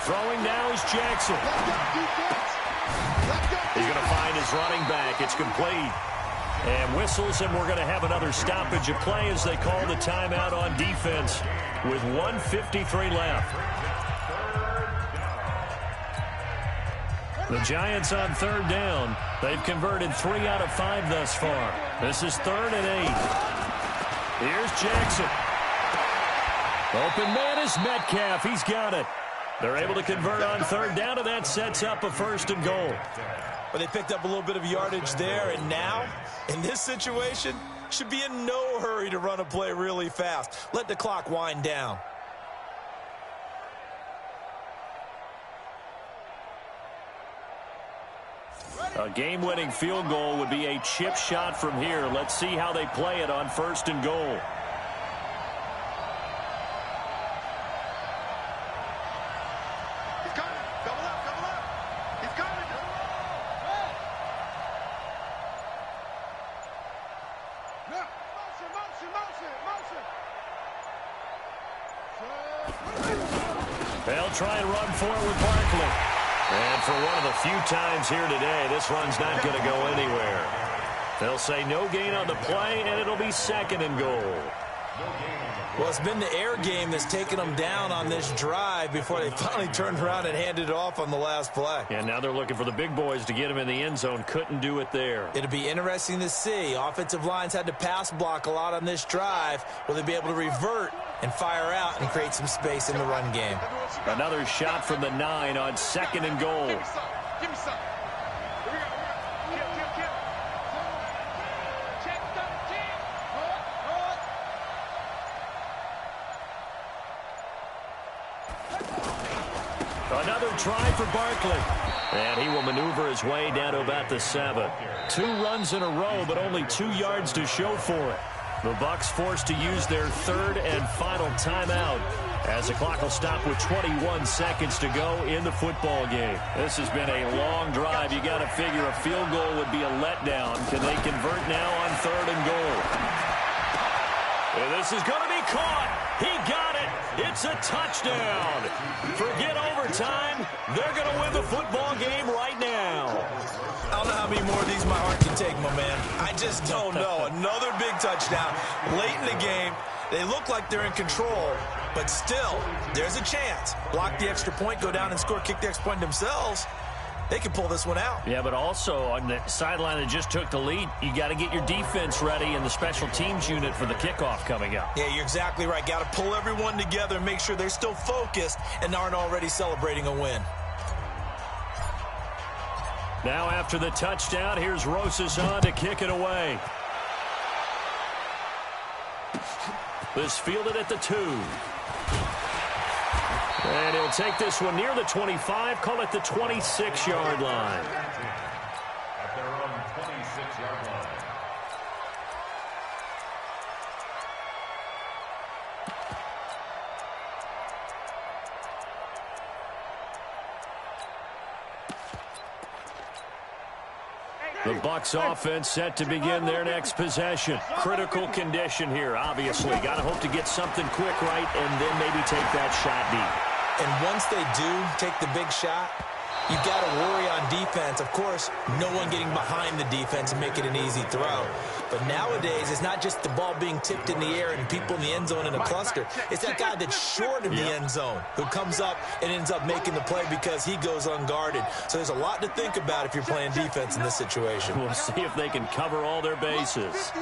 Throwing now is Jackson. He's going to find his running back. It's complete. And whistles, and we're going to have another stoppage of play as they call the timeout on defense with 1:53 left. The Giants on third down. They've converted 3 out of 5 thus far. This is 3rd and 8. Here's Jackson. Open man is Metcalf. He's got it. They're able to convert on third down, and that sets up a 1st and goal. But they picked up a little bit of yardage there, and now, in this situation, should be in no hurry to run a play really fast. Let the clock wind down. A game-winning field goal would be a chip shot from here. Let's see how they play it on 1st and goal. He's coming. Double up, double up. He's coming. Motion. They'll try and run for it with Barkley. And for one of the few times here today, this run's not going to go anywhere. They'll say no gain on the play, and it'll be 2nd and goal. Well, it's been the air game that's taken them down on this drive before they finally turned around and handed it off on the last play. And now they're looking for the big boys to get him in the end zone. Couldn't do it there. It'll be interesting to see. Offensive lines had to pass block a lot on this drive. Will they be able to revert and fire out and create some space in the run game? Another shot from the 9 on 2nd and goal. Give me some. Here we go. Kill. Check 13. Another try for Barkley. And he will maneuver his way down to about the 7. 2 runs in a row, but only 2 yards to show for it. The Bucs forced to use their 3rd and final timeout as the clock will stop with 21 seconds to go in the football game. This has been a long drive. You got to figure a field goal would be a letdown. Can they convert now on 3rd and goal? And this is going to be caught. He got it. It's a touchdown. Forget overtime. They're going to win the football game right now. I don't know how many more of these my heart can take, my man. I just don't know. Another big touchdown. Late in the game, they look like they're in control, but still, there's a chance. Block the extra point, go down and score, kick the extra point themselves. They can pull this one out. Yeah, but also on the sideline that just took the lead, you got to get your defense ready and the special teams unit for the kickoff coming up. Yeah, you're exactly right. Got to pull everyone together and make sure they're still focused and aren't already celebrating a win. Now after the touchdown, here's Rosas on to kick it away. This fielded at the 2. And he'll take this one near the 25, call it the 26-yard line. At their own 26-yard line. The Bucs offense set to begin their next possession. Critical condition here, obviously. Got to hope to get something quick right and then maybe take that shot deep. And once they do take the big shot, you've got to worry on defense. Of course, no one getting behind the defense and making an easy throw. But nowadays, it's not just the ball being tipped in the air and people in the end zone in a cluster. It's that guy that's short of the end zone who comes up and ends up making the play because he goes unguarded. So there's a lot to think about if you're playing defense in this situation. We'll see if they can cover all their bases.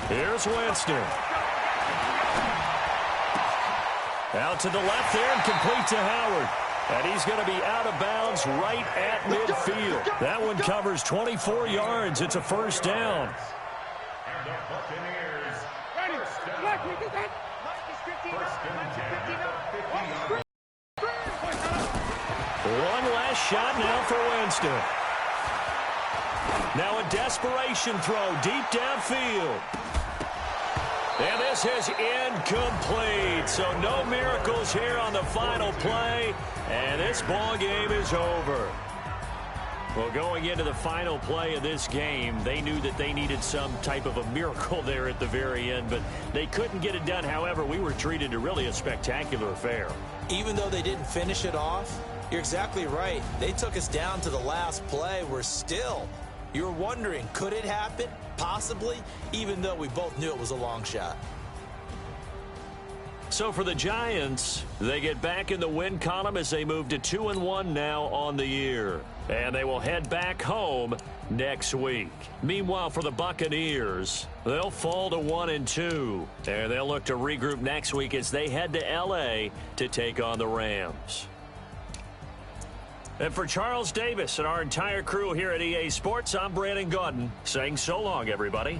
Here's Winston. Out to the left there and complete to Howard. And he's going to be out of bounds right at midfield. That one covers 24 yards. It's a 1st down. And the Buccaneers. One last shot now for Winston. Now a desperation throw deep downfield. And this is incomplete. So no miracles here on the final play. And this ball game is over. Well, going into the final play of this game, they knew that they needed some type of a miracle there at the very end, but they couldn't get it done. However, we were treated to really a spectacular affair. Even though they didn't finish it off, you're exactly right. They took us down to the last play. You're wondering, could it happen? Possibly, even though we both knew it was a long shot. So for the Giants, they get back in the win column as they move to 2-1 now on the year. And they will head back home next week. Meanwhile, for the Buccaneers, they'll fall to 1-2. And they'll look to regroup next week as they head to L.A. to take on the Rams. And for Charles Davis and our entire crew here at EA Sports, I'm Brandon Gaudin saying so long, everybody.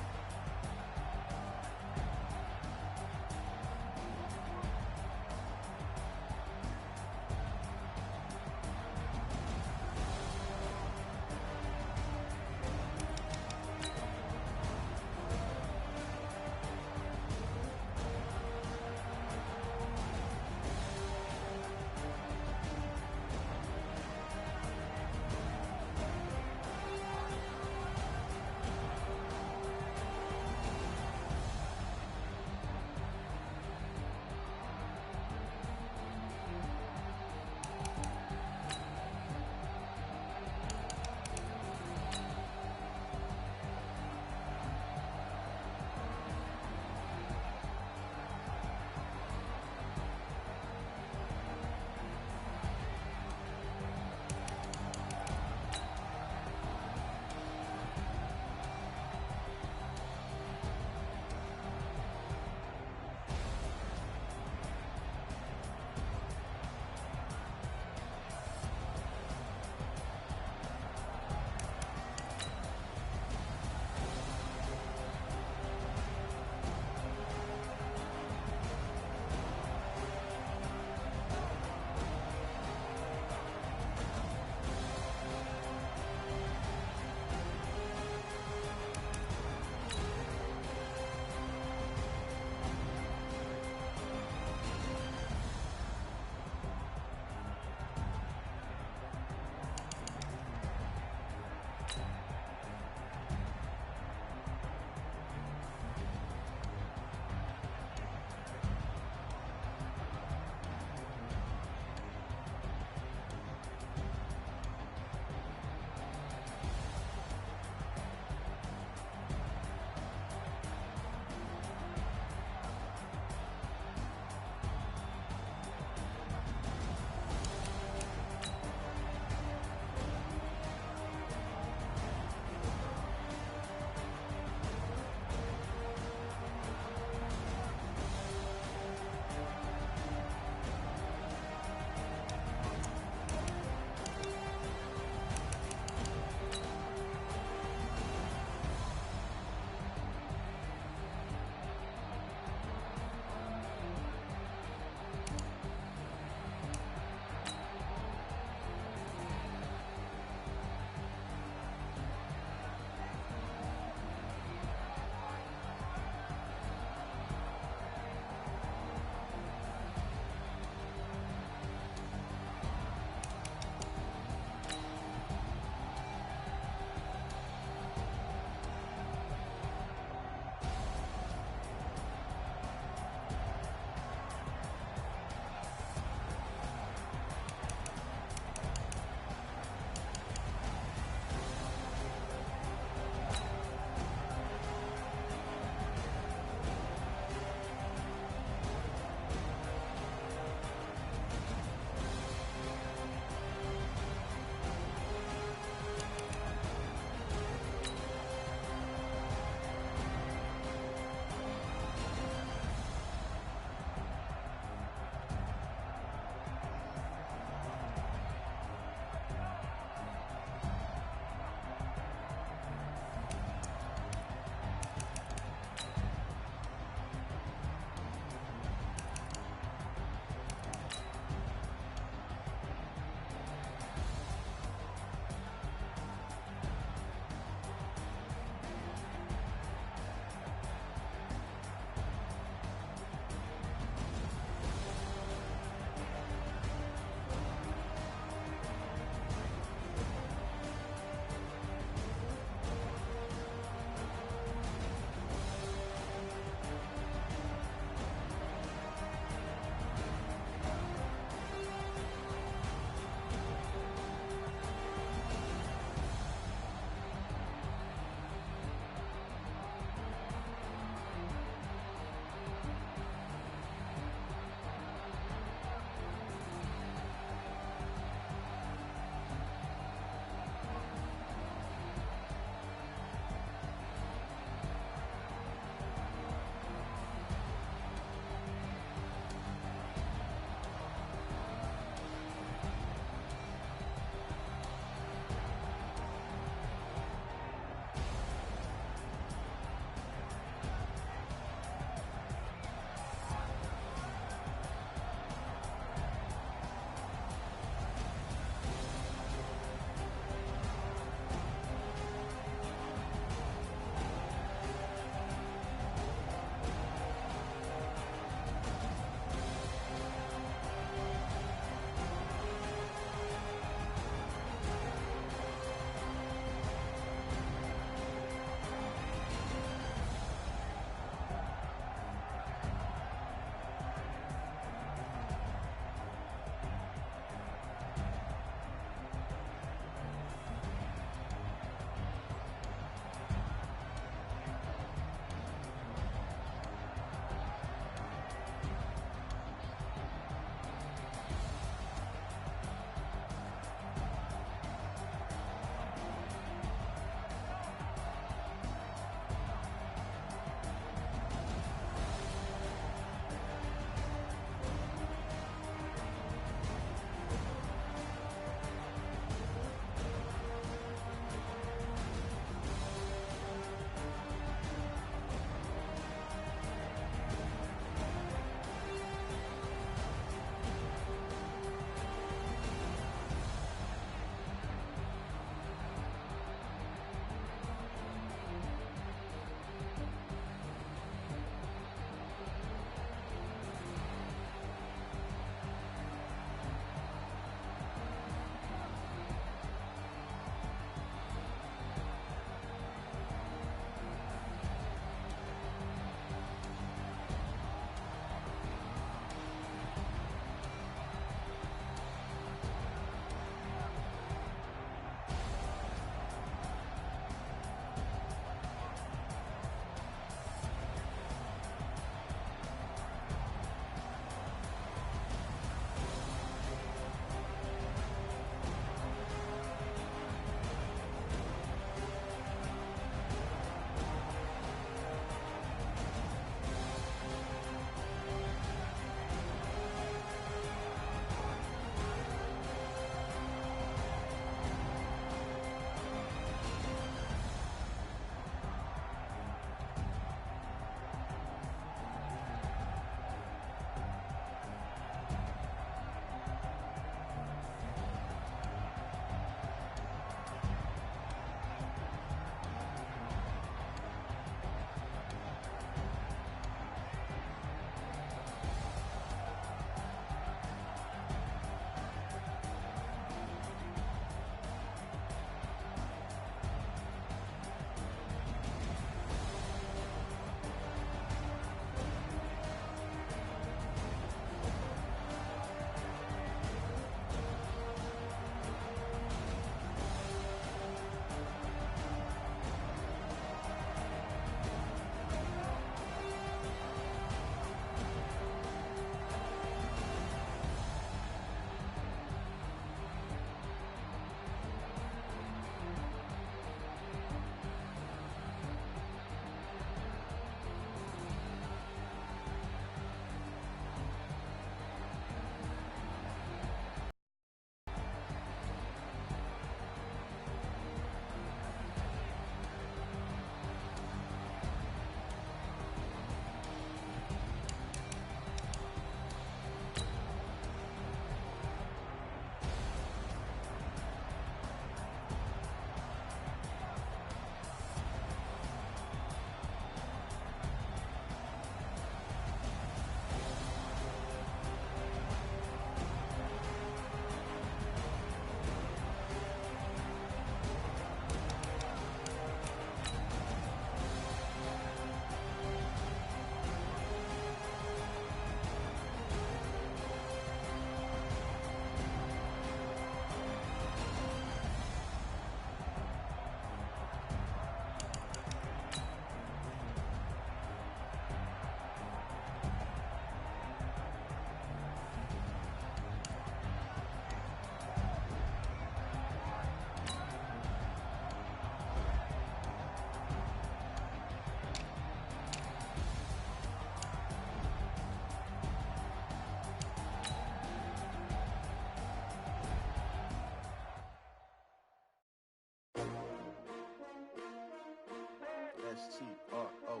S-T-R-O.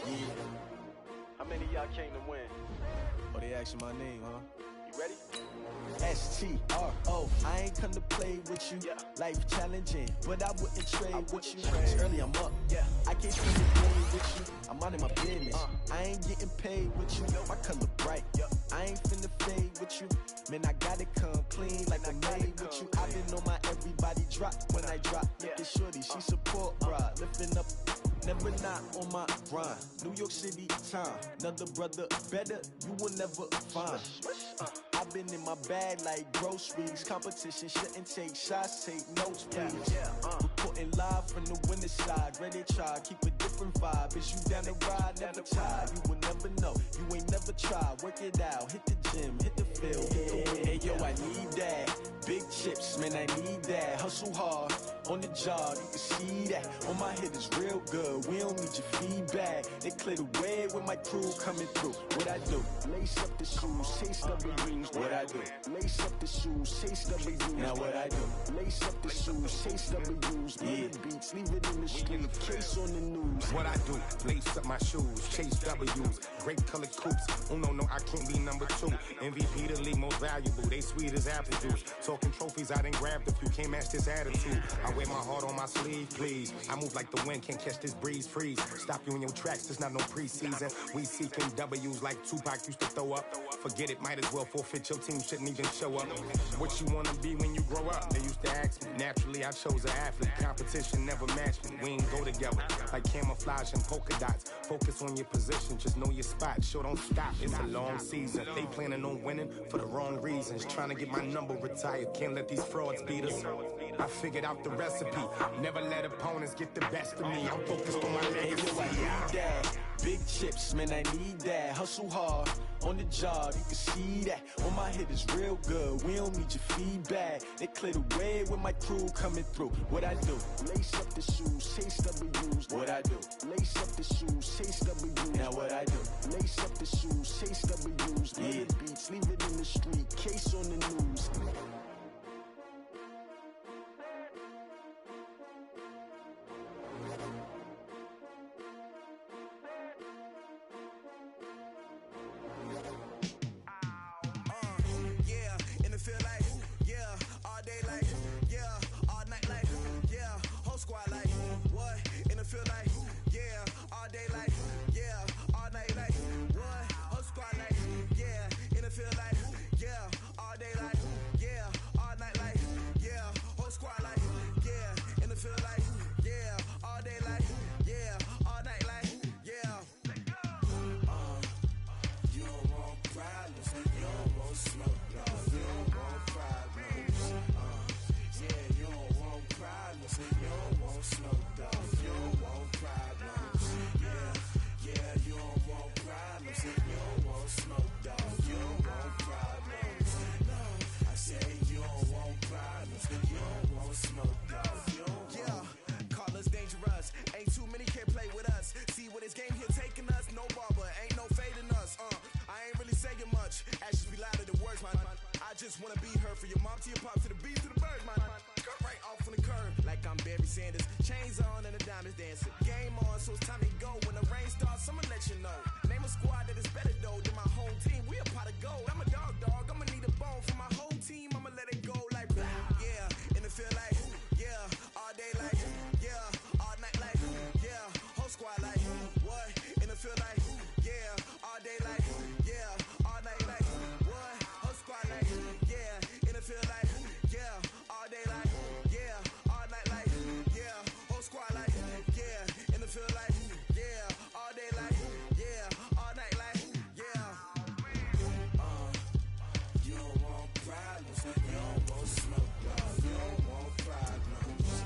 Yeah. How many of y'all came to win? Oh, they asking my name, huh? You ready? S-T-R-O. I ain't come to play with you. Yeah. Life challenging, but I wouldn't trade with wouldn't you. trade. It's early, I'm up. Yeah. I can't spend the day with you. I'm minding my business. I ain't getting paid with you. My color bright. Yeah. I ain't finna fade with you. Man, I got it come clean like I'm made with you. I've been on my everybody drop when I drop. Look at shorty, she support bra. Lifting up, never not on my grind. New York City time. Another brother better, you will never find. I've been in my bag like groceries. Competition shouldn't take shots, take notes, please. Reporting live from the winning side. Ready to try, keep a different vibe. Is you down the ride, never tired. You will never know, you ain't never tried. Work it out, hit the gym, hit the field, hit the wind. Hey yo, I need that. Big chips, man, I need that. Hustle hard, on the job, you can see that. On my head is real good, we don't need your feedback. They clear the way with my crew coming through. What I do? Lace up the shoes, chase W's. What I do? Lace up the shoes, chase W's. Now what I do? Lace up the shoes, chase W's. Yeah. Beats, leave it in the street, case on the news. What I do? Lace up my shoes, chase W's. Great colored coops. Oh no, I can't be number 2. MVP the league most valuable. They sweet as apple juice. Talking trophies, I done grabbed a few. Can't match this attitude. I wear my heart on my sleeve, please. I move like the wind, can't catch this breeze. Freeze. Stop you in your tracks. There's not no preseason. We seeking W's like Tupac used to throw up. Forget it, might as well forfeit. Your team shouldn't even show up. What you wanna be when you grow up? They used to ask me. Naturally, I chose an athlete. Competition never matched me. We ain't go together like camouflage and polka dots. Focus on your position, just know your spot. Sure, don't stop. It's a long season. They planning on winning for the wrong reasons. Trying to get my number retired. Can't let these frauds beat us. I figured out the recipe. Never let opponents get the best of me. I'm focused on my legacy. I need that. Big chips, man, I need that. Hustle hard, on the job, you can see that. On my head is real good, we don't need your feedback. They clear the way with my crew coming through. What I do? Lace up the shoes, chase W's. What I do? Lace up the shoes, chase W's. Now what I do? Lace up the shoes, chase W's. Yeah. Beats, leave it in the street, case on the news. I just wanna be her for your mom to your pop to the beat to the bird, man. Cut right off on the curb like I'm Barry Sanders. Chains on and the diamonds dancing. Game on, so it's time to go. When the rain starts, I'ma let you know. Name a squad that is better though than my home team. We a pot of gold. I'm a dog. I'ma need a bone for my whole team. I'ma let it go like yeah. And it feel like yeah. All day like yeah. All night like yeah. Whole squad like what? And it feel like yeah. All day like yeah. All night like what? Whole squad like yeah. And it feel like yeah. All day like yeah. All night like yeah. Whole squad like yeah. And it feel like yeah. All day like yeah. All night like yeah. You don't want problems. You don't want smoke, dog. You don't want problems.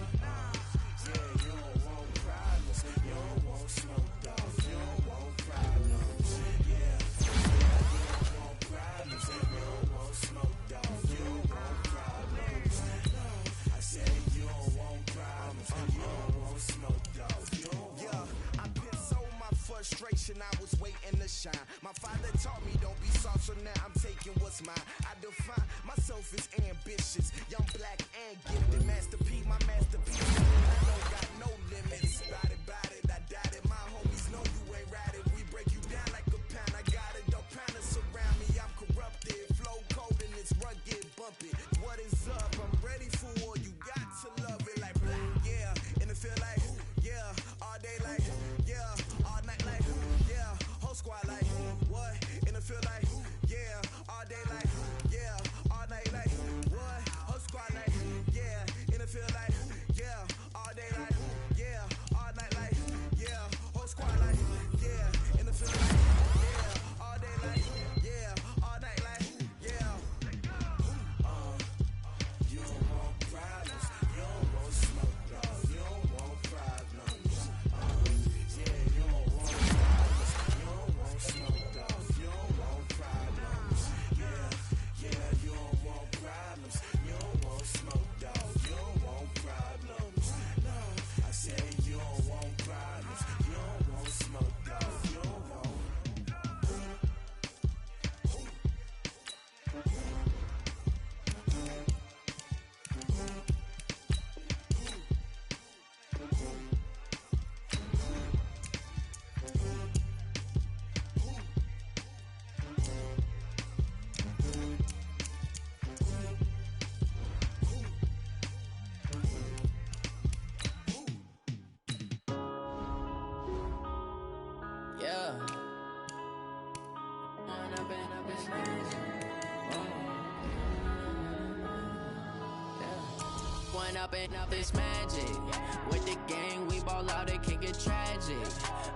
Yeah, you don't want problems. You don't want smoke, dog. You don't want problems. Yeah, you don't want problems. You don't want smoke, dog. You don't want problems. I said you don't want problems. You don't want smoke, dog. You don't want. Yeah, I've been so my frustration. I was waiting to shine. My father taught me don't be soft, so now I'm taking what's mine. I define myself as ambitious, young, black, and gifted. Master P, my masterpiece. I don't got no limits. Ride it by One up and up is magic. With the gang, we ball out, it can get tragic.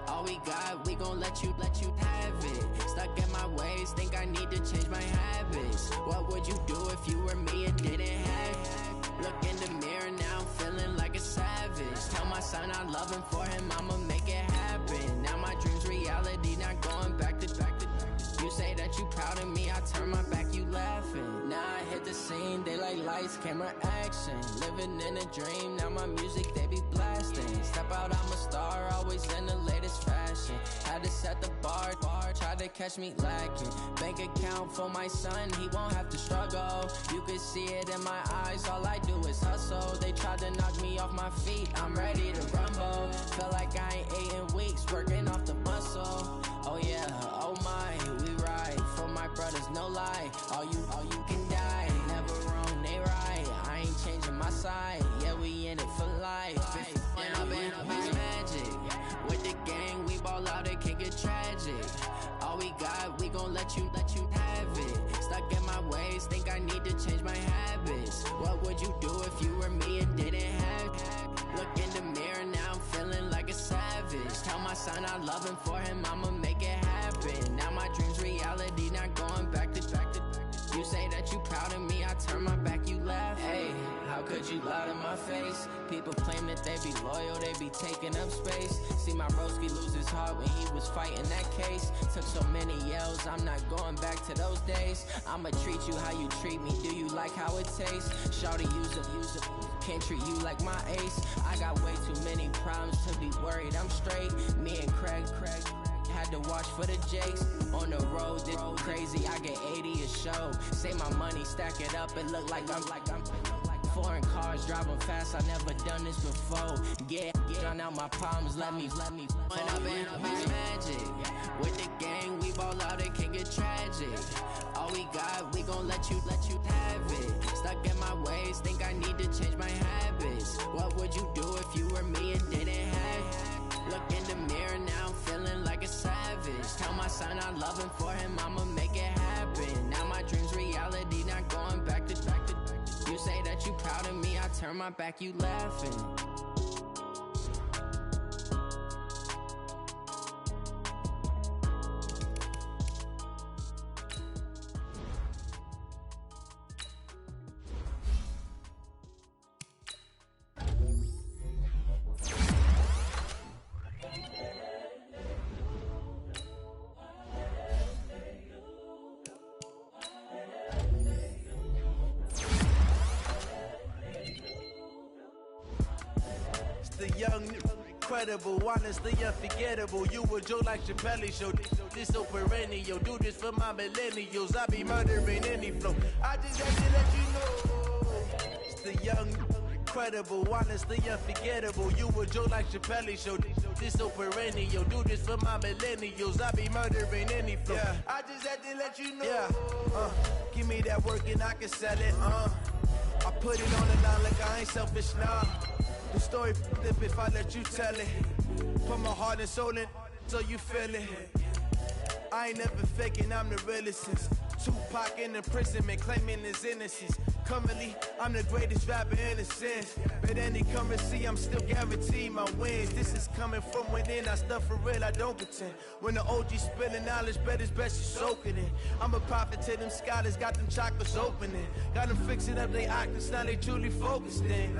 All we got, we gon' let you have it. Stuck in my ways, think I need to change my habits. What would you do if you were me and didn't have it? Look in the mirror, now I'm feeling like a savage. Tell my son I love him, for him I'ma make it happen. Now my dream's reality, not going back to. You say that you proud of me, I turn my back, you laughing. Now I hit the scene, they like lights, camera, action. Living in a dream, now my music, they be blasting. Step out, I'm a star, always in the latest fashion. Had to set the bar, try to catch me lacking. Bank account for my son, he won't have to struggle. You can see it in my eyes, all I do is hustle. They tried to knock me off my feet, I'm ready to rumble. Feel like I ain't ate in weeks, working off the muscle. Oh yeah, oh my, we ride for my brothers, no lie. All you can die, never wrong, they right. I ain't changing my side, yeah, we in it for life. If up is magic. With the gang, we ball out, it can get tragic. All we got, we gon' let you have it. Stuck in my ways, think I need to change my habits. What would you do if you were me and didn't have it? Look in the mirror, now I'm feeling like a savage. Tell my son I love him, for him I'ma make it happen. Now my dream's reality, not going back to. You say that you proud of me, I turn my back, you laugh. Hey, how could you lie to my face? People claim that they be loyal, they be taking up space. See my broski lose his heart when he was fighting that case. Took so many yells, I'm not going back to those days. I'ma treat you how you treat me, do you like how it tastes? Shawty, use it, can't treat you like my ace. I got way too many problems to be worried, I'm straight. Me and Craig had to watch for the Jakes. On the road, this crazy, I get 80 a show. Say my money, stack it up, it look like I'm foreign cars, driving fast, I never done this before. Get on out my problems, let me One up is magic. With the gang, we ball out, it can get tragic. All we got, we gon' let you have it. Stuck in my ways, think I need to change my habits. What would you do if you were me and didn't have it? Look in the mirror, now I'm feeling like a savage. Tell my son I love him, for him I'ma make it happen. Now my dream's reality, not going back to. You say that you proud of me, I turn my back, you laughing. The young, incredible, honestly unforgettable. You a joke like Chappelle show. This so perennial. Do this for my millennials. I be murdering any flow. I just had to let you know. It's the young, incredible, honestly unforgettable. You a joke like Chappelle show. This so perennial. Do this for my millennials. I be murdering any flow. Yeah. I just had to let you know. Yeah. Give me that work and I can sell it. I put it on the line like I ain't selfish now. The story flip if I let you tell it. Put my heart and soul in so you feel it. I ain't never faking, I'm the realest since Tupac in imprisonment, claiming his innocence. Currently, I'm the greatest rapper in a sense. But any currency, I'm still guaranteed my wins. This is coming from within, I stuff for real, I don't pretend. When the OG spilling knowledge, bet it's best you soak it in. I'm a prophet to them scholars, got them chakras opening. Got them fixing up they octaves, now they truly focused in.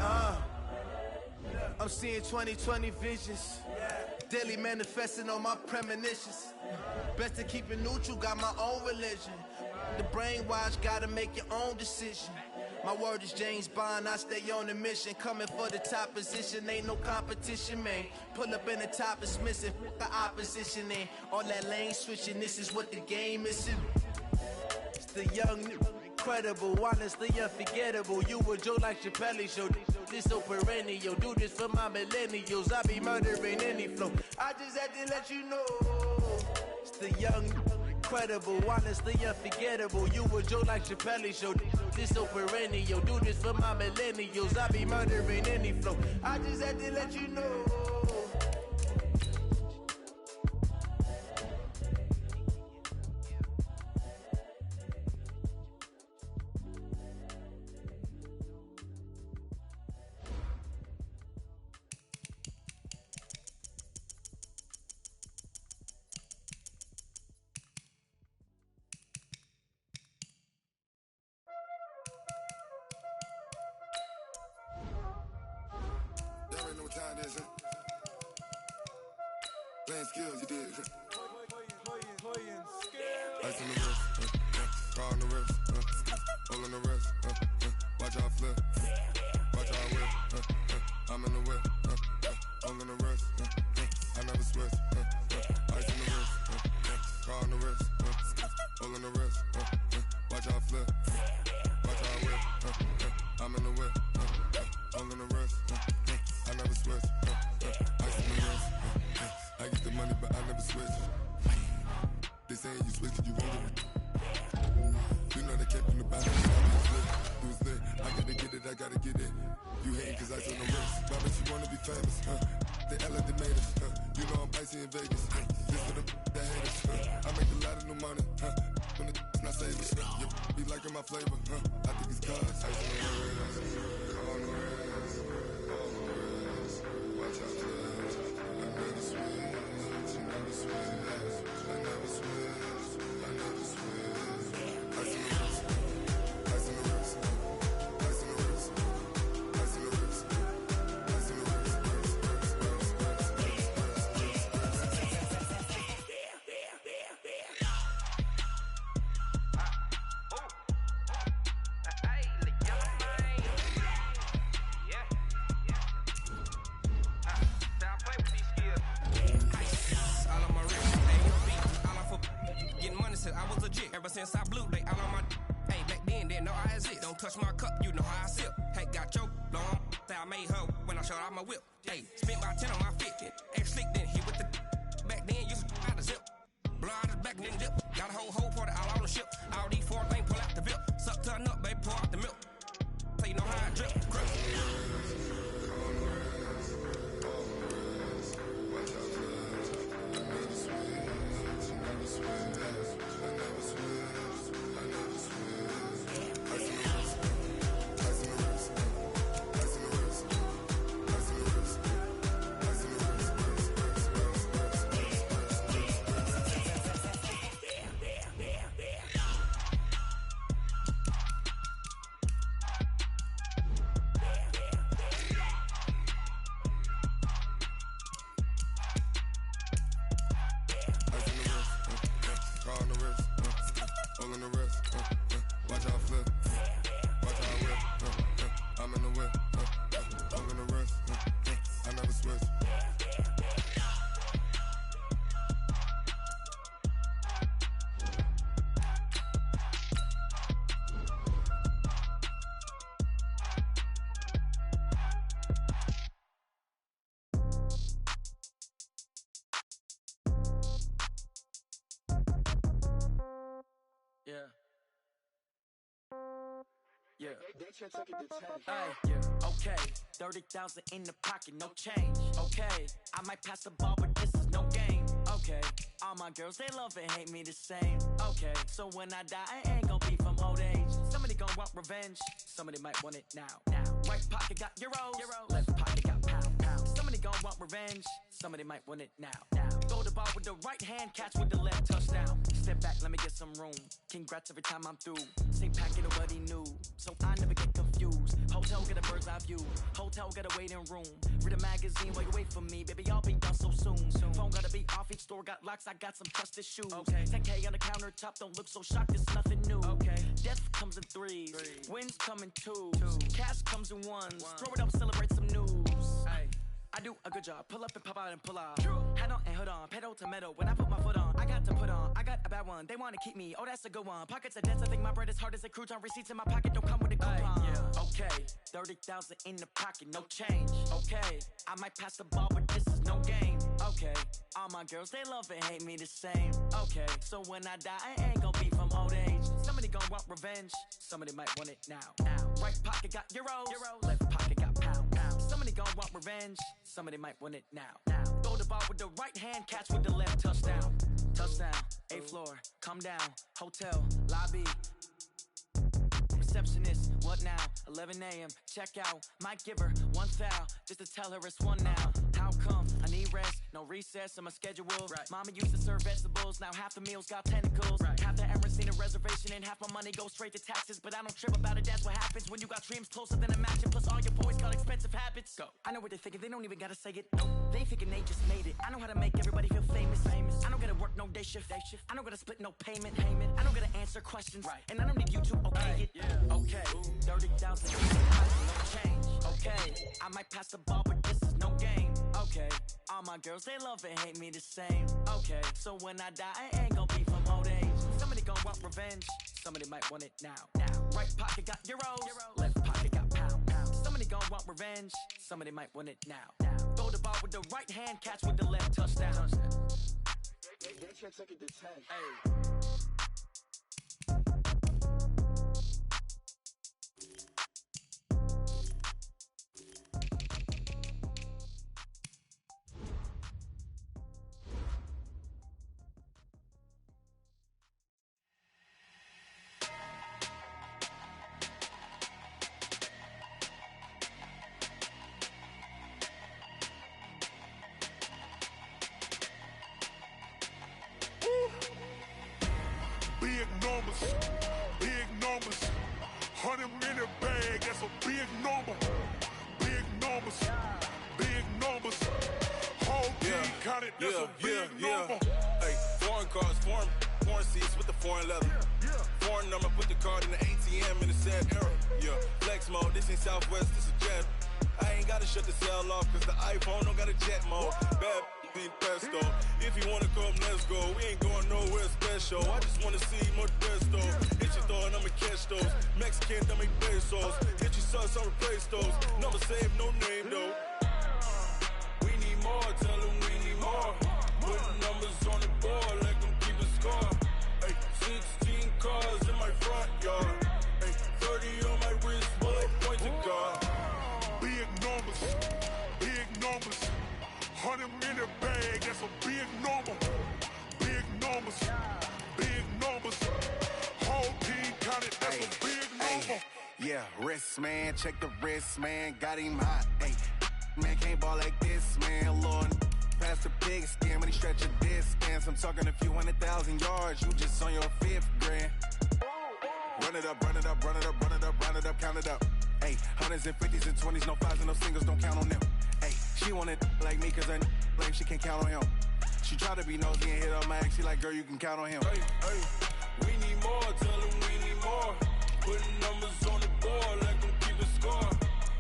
I'm seeing 2020 visions, daily manifesting on my premonitions. Best to keep it neutral, got my own religion. The brainwash, gotta make your own decision. My word is James Bond, I stay on a mission. Coming for the top position, ain't no competition, man. Pull up in the top, it's missing, the opposition ain't. All that lane switching, this is what the game is. It's the young, incredible, honestly unforgettable. You a joke like Chappelle show. This so perennial. Do this for my millennials. I be murdering any flow. I just had to let you know. It's the young, incredible, honestly unforgettable. You a joke like Chappelle show. This so perennial. Do this for my millennials. I be murdering any flow. I just had to let you know. this, playing skills, you did. Ice on the wrist, car on the wrist, hole on the wrist, watch out flip, watch out whip, I'm in the whip, hole on the wrist, I never switch, ice on the wrist, car on the wrist, hole on the wrist, watch out flip, watch out whip, I'm in the whip, hole on the wrist, I never switch, ice on the wrist, I get the money but I never switch. They saying you switch cause you won't get it. You know they kept in the back. You was lit. I gotta get it, I gotta get it. You hating cause ice on the wrist. Why bet you wanna be famous, They Ella they made us, You know I'm icy in Vegas, This for the that haters, I make a lot of new money, When the not saving, You be liking my flavor, I think it's cause ice on the wrist, on the wrist, on the wrist. Watch out, cuz I never switch, you never switch. I never switch, I never switch. Ice in the wrist, ice in the wrist, ice in the wrist, ice in the wrist, ice in the wrist, I was legit ever since I blew they all on my hey back then didn't know I exist. Don't touch my cup, you know how I sip. Hey, got your long that I made her when I showed out my whip. Hey, spent about 10 on my fit. Ex slick then hit with the back then used to out the zip. Blow out his back then dip. Got a whole party all on the ship. All these 4 things pull out the VIP. Suck turn up, baby, pour out the milk. So you know how I drip. Grip. Yeah. Hey, yeah. Okay. 30,000 in the pocket, no change. Okay. I might pass the ball, but this is no game. Okay. All my girls, they love and hate me the same. Okay. So when I die, I ain't gonna be from old age. Somebody gonna want revenge. Somebody might want it now. Right pocket got euros. Left pocket got pounds. Somebody gonna want revenge. Somebody might want it now. Throw the ball with the right hand, catch with the left, touchdown. Step back, let me get some room. Congrats every time I'm through. Same packet of what he knew, so I never get confused. Hotel get a bird's eye view. Hotel got a waiting room. Read a magazine while you wait for me, baby. I'll be done so soon. Phone gotta be off. Each store got locks. I got some trusted shoes. Okay. 10K on the countertop. Don't look so shocked. It's nothing new. Okay. Death comes in threes. Wins come in twos. Cash comes in ones. Throw it up, celebrate some news. Hey. I do a good job, pull up and pop out and pull out. Head on and hood on, pedal to metal. When I put my foot on, I got to put on. I got a bad one, they wanna keep me. Oh, that's a good one. Pockets are dense, I think my bread is hard as a crouton. Receipts in my pocket don't come with a coupon. Yeah. Okay, 30,000 in the pocket, no change. Okay, I might pass the ball, but this is no game. Okay, all my girls, they love and hate me the same. Okay, so when I die, I ain't gonna be from old age. Somebody gon' want revenge, somebody might want it now. Right pocket got euros, left pocket got pounds. Somebody gon' want revenge, somebody might want it now. Throw the ball with the right hand, catch with the left, touchdown. Touchdown, 8th floor, come down, hotel, lobby. Receptionist, what now? 11 a.m., check out. Might give her one foul, just to tell her it's one now. How come? I need rest, no recess in my schedule. Right. Mama used to serve vegetables, now half the meals got tentacles. Right. Half the Emerson a reservation inflation and half my money goes straight to taxes. But I don't trip about it, that's what happens when you got dreams closer than a mansion. Plus all your boys got expensive habits. Go. I know what they're thinking, they don't even gotta say it. No, they thinking they just made it. I know how to make everybody feel famous. I don't gotta work no day shift. I don't gotta split no payment. I don't gotta answer questions. Right. And I don't need you to okay it. Yeah. Okay. 30,000 no change. Okay. I might pass the ball, but this is no game. Okay. All my girls, they love and hate me the same. Okay. So when I die, I ain't gonna be from old age. Somebody gon' want revenge. Somebody might want it now. Right pocket got euros. Left pocket got pounds. Somebody gon' want revenge. Somebody might want it now. Throw the ball with the right hand, catch with the left, touchdown. They can't take it to 10. Hey. Big numbers, 100-minute bag, that's a big number. Big numbers, whole team counted, that's a big number. Hey, foreign cars, foreign seats with the foreign leather. Foreign number, put the card in the ATM in the sad era. Yeah, flex mode, this ain't Southwest, this is jet. I ain't gotta shut the cell off, cause the iPhone don't got a jet mode. Bad need pesto. If you wanna come, let's go. We ain't going nowhere special. I just wanna see more Modesto. Hit your throw and I'ma catch those. Mexican, I make pesos. Hit your sauce, I'll replace those. Number save, no name though. We need more, tell them we need more. Putting numbers on the board, let them keep a score. Hey, 16 cars in my front yard. Hey, 30 on my wrist, bullet point to God. Big numbers, 100-minute bag, that's a big number. Big numbers, whole team counted, that's a big number. Yeah, wrist man, check the wrist man, got him hot. Ay, man can't ball like this, man. Lord, past the pig skin when he stretch a distance. I'm talking a few 100,000 yards, you just on your 5th grand. Run it up, count it up. Ay, hundreds and 50s and 20s, no 5s and no singles, don't count on them. Ay, she want it like me cause her lame, she can't count on him. She try to be nosy and hit up my ex, she like, girl, you can count on him. Hey, we need more, tell them we need more. Putting numbers on the board, let them keep a score.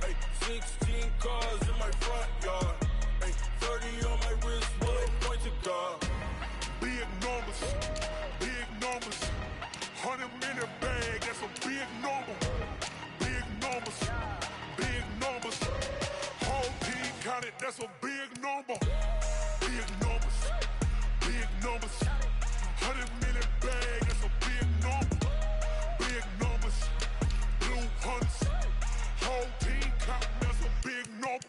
Hey, 16 cars in my front yard. Hey, 30 on my wrist, bullet point to God. Big numbers, 100-minute bag, that's a big number. Big numbers, whole team counted, that's a big number. Big numbers, 100-minute bag, that's a big number. Big numbers, blue hunts, whole team counting, that's a big number.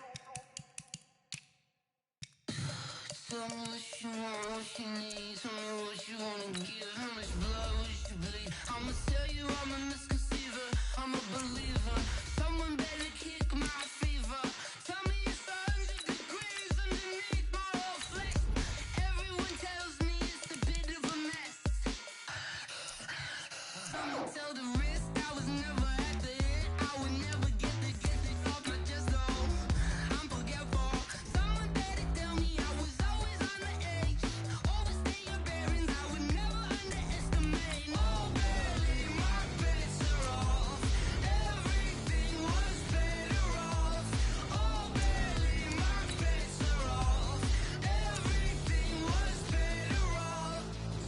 Tell me what you want, what you need. Tell me what you wanna give. How much blood would you bleed? I'ma tell you I'm a misconceiver. I'm a believer. Someone better kick my fever. Tell me it's 100 degrees underneath my whole flesh. Everyone tells me it's a bit of a mess. Someone tell the risk I was never at the end. I would never get it off my chest though. I'm forgetful. Someone better tell me I was always on the edge. Overstay your bearings, I would never underestimate. Oh, barely, my bets are off. Everything was better off. Oh, barely, my bets are off. Everything was better off.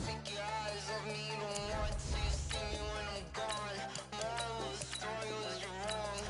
Take your eyes off me, don't want to see me when I'm gone. Moral of the story was you're wrong.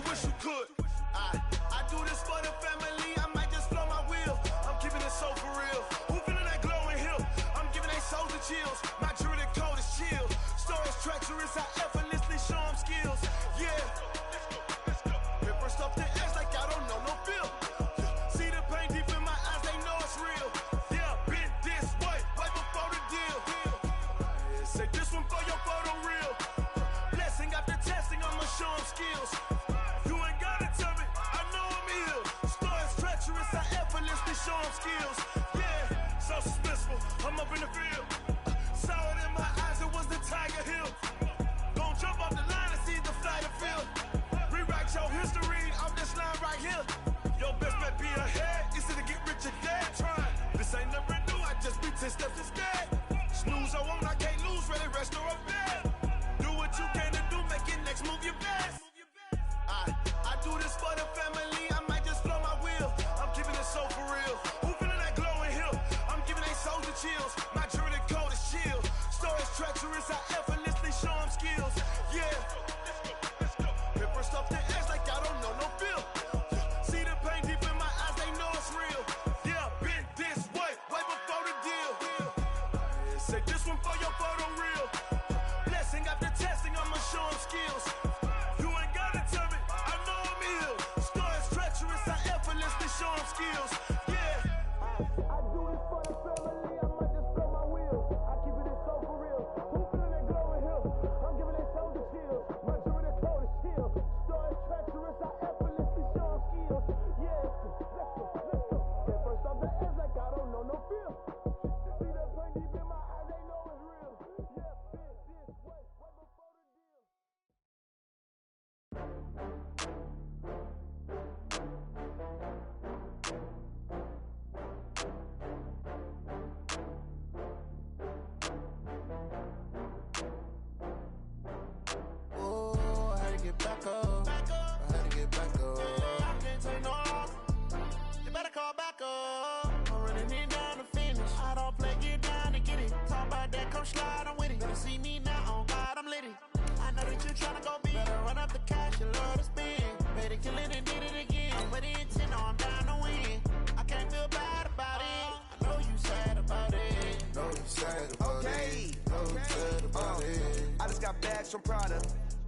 wish you could. I do this for the family, I might just blow my wheel. I'm keeping it so for real. Who feeling that glowing hill? I'm giving they souls the chills. My jewelry code is chill. Stories treacherous, I effortlessly show them skills. Yeah. Paper stuff the edge like I don't know no feel. See the pain deep in my eyes, they know it's real. Yeah, been this way, right before the deal. Say this one for your photo reel. Blessing after testing, I'ma show them skills. You ain't gotta tell me, I know I'm ill. Stories treacherous, I effortlessly show them skills. Yeah, so suspenseful, I'm up in the field. Saw it in my eyes, it was the Tiger Hill. Gon' jump off the line and see the flight of field. Rewrite your history off this line right here. Your best bet be ahead, easy to get rich or dead. Trying, this ain't never new, I just be 10 steps instead. Snooze I won't, I can't lose, ready, rest or up bed. Do what you can to do, make it next move your best. I do this for the family, I might just blow my wheel. I'm keeping it so for real. Who feeling that glowing hill? I'm giving they souls the chills. My jewelry code is chill. Stories treacherous, I effortlessly show them skills. Yeah. Paper stuff the edge like I don't know no feel. See the pain deep in my eyes, they know it's real. Yeah, been this way, way before the deal. Say this one for your photo reel. Blessing after testing, I'ma show them skills. You ain't gotta tell me, I know I'm ill. Stories treacherous, I effortlessly show them skills. Yeah. I do this for the family, I might just blow my wheel. I keep it so for real. Who feeling that glowing hill? I'm giving they souls the chills. My jewelry code is chill. Stories treacherous, I effortlessly show them skills. Yeah, let's go. Get first off the edge like I don't know no feel. See that pain deep in my eyes, they know it's real. Yeah, this way, right before the deal. Oh, I had to get back up. I had to get back up. I can't take no loss. You better call back up. I'm running it down to finish. I don't play, get down and get it. Talk about that, come slide, I'm with it. Better see me now, on God, I'm lit it. I know that you tryna go big. Better run up the cash, you love to spend. Made it, kill it, and did it again. But the intent, no, I'm down to win. I can't feel bad about it. I know you sad about it. Know you sad about it. Know you sad about it. I just got bags from Prada.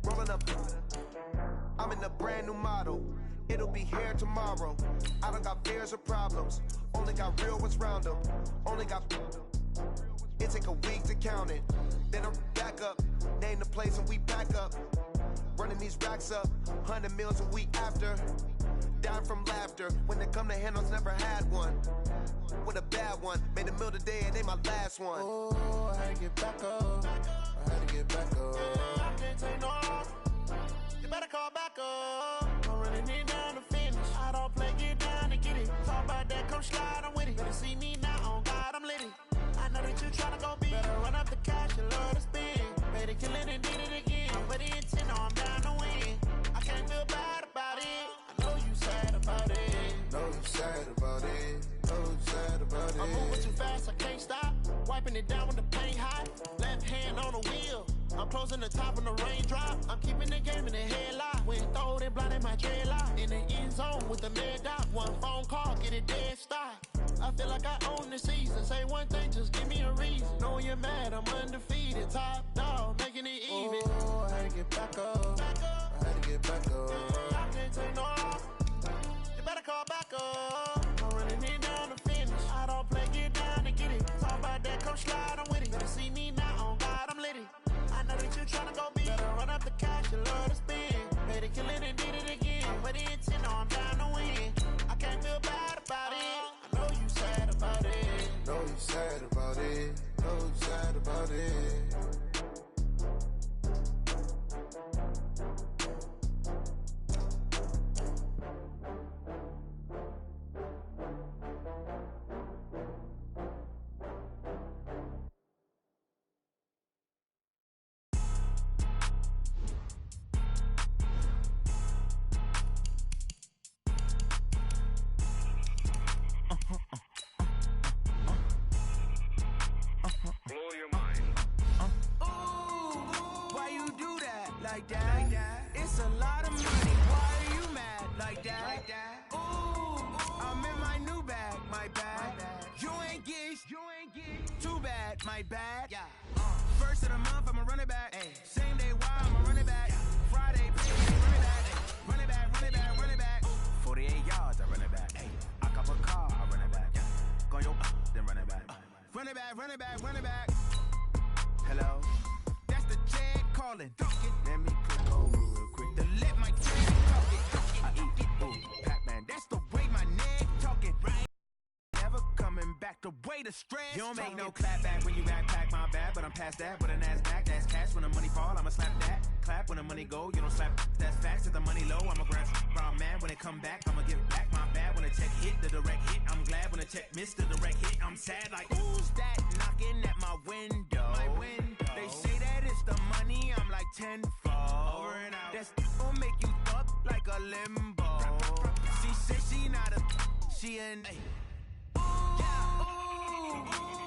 Rolling up. I'm in a brand new model. It'll be here tomorrow. I don't got fears or problems. Only got real ones round them. Only got. It take a week to count it. Then I'm back up. Name the place and we back up. Running these racks up. 100 meals a week after. Down from laughter. When it come to handles, never had one. With a bad one. Made a meal today and they my last one. Oh, I had to get back up. I had to get back up. I can't take no loss. You better call back up. I'm running it down to finish. I don't play, get down and get it. Talk about that, come slide, I'm with it. Better see me now, on God, I'm lit it. I know that you tryna go big. Better run up the cash, you love to spend. Made it, kill it, and did it again. But the intent, no, I'm down to win. I can't feel bad about it. I know you sad about it. Know you sad about it. Know you sad about it. I'm moving too fast, I can't stop. Wiping it down when the paint hot. Left hand on the wheel. I'm closing the top when the raindrop. I'm keeping the game in the headlock. When throwed and blinded my dreadlock. In the end zone with the mad dot. One phone call, get it dead stop. I feel like I own the season. Say one thing, just give me a reason. Knowing you're mad, I'm undefeated. Top dog, making it even. Oh, I had to get back up. I had to get back up. I can't take no loss. You better call back up. I'm running it down to finish. I don't play, get down and get it. Talk about that, come slide, I'm with it. Better see me now, on God, I'm lit it. I know that you tryna go big. Better run up the cash, you love to spend. Made it, kill it, and did it again. But the intent, no, I'm down to win. I can't feel bad about it. I know you sad about it. Know you sad about it. Know you sad about it. Ooh, why you do that like that? It's a lot of money. Why are you my bad. Yeah. First of the month, I'm a running back. Ay. Same day, why I'm a running back. Friday, payday, running back. Ay. Running back, running back, running back. 48 yards, I run it back. Ay. I cop a car, I run it back. Go yo, then run it back. Run it back, run it back, run it back. Hello, that's the Chad calling. Let me click over real quick to let my Chad talk it. I eat it, ooh, Pac-Man. That's the way my neck talking. Right. Never coming back the way the stress. You don't make no clap back when you backpack my bad, but I'm past that with a NASDAQ. That's cash when the money fall, I'ma slap that. Clap when the money go, you don't slap. That's facts. If the money low, I'ma grab brown man. When it come back, I'ma give back my bad. When the check hit, the direct hit. I'm glad when the check missed the direct hit. I'm sad like who's that knocking at my window? My window. They say that it's the money. I'm like tenfold. Over and out. That's gon' make you up like a limbo. She said she not a. She an.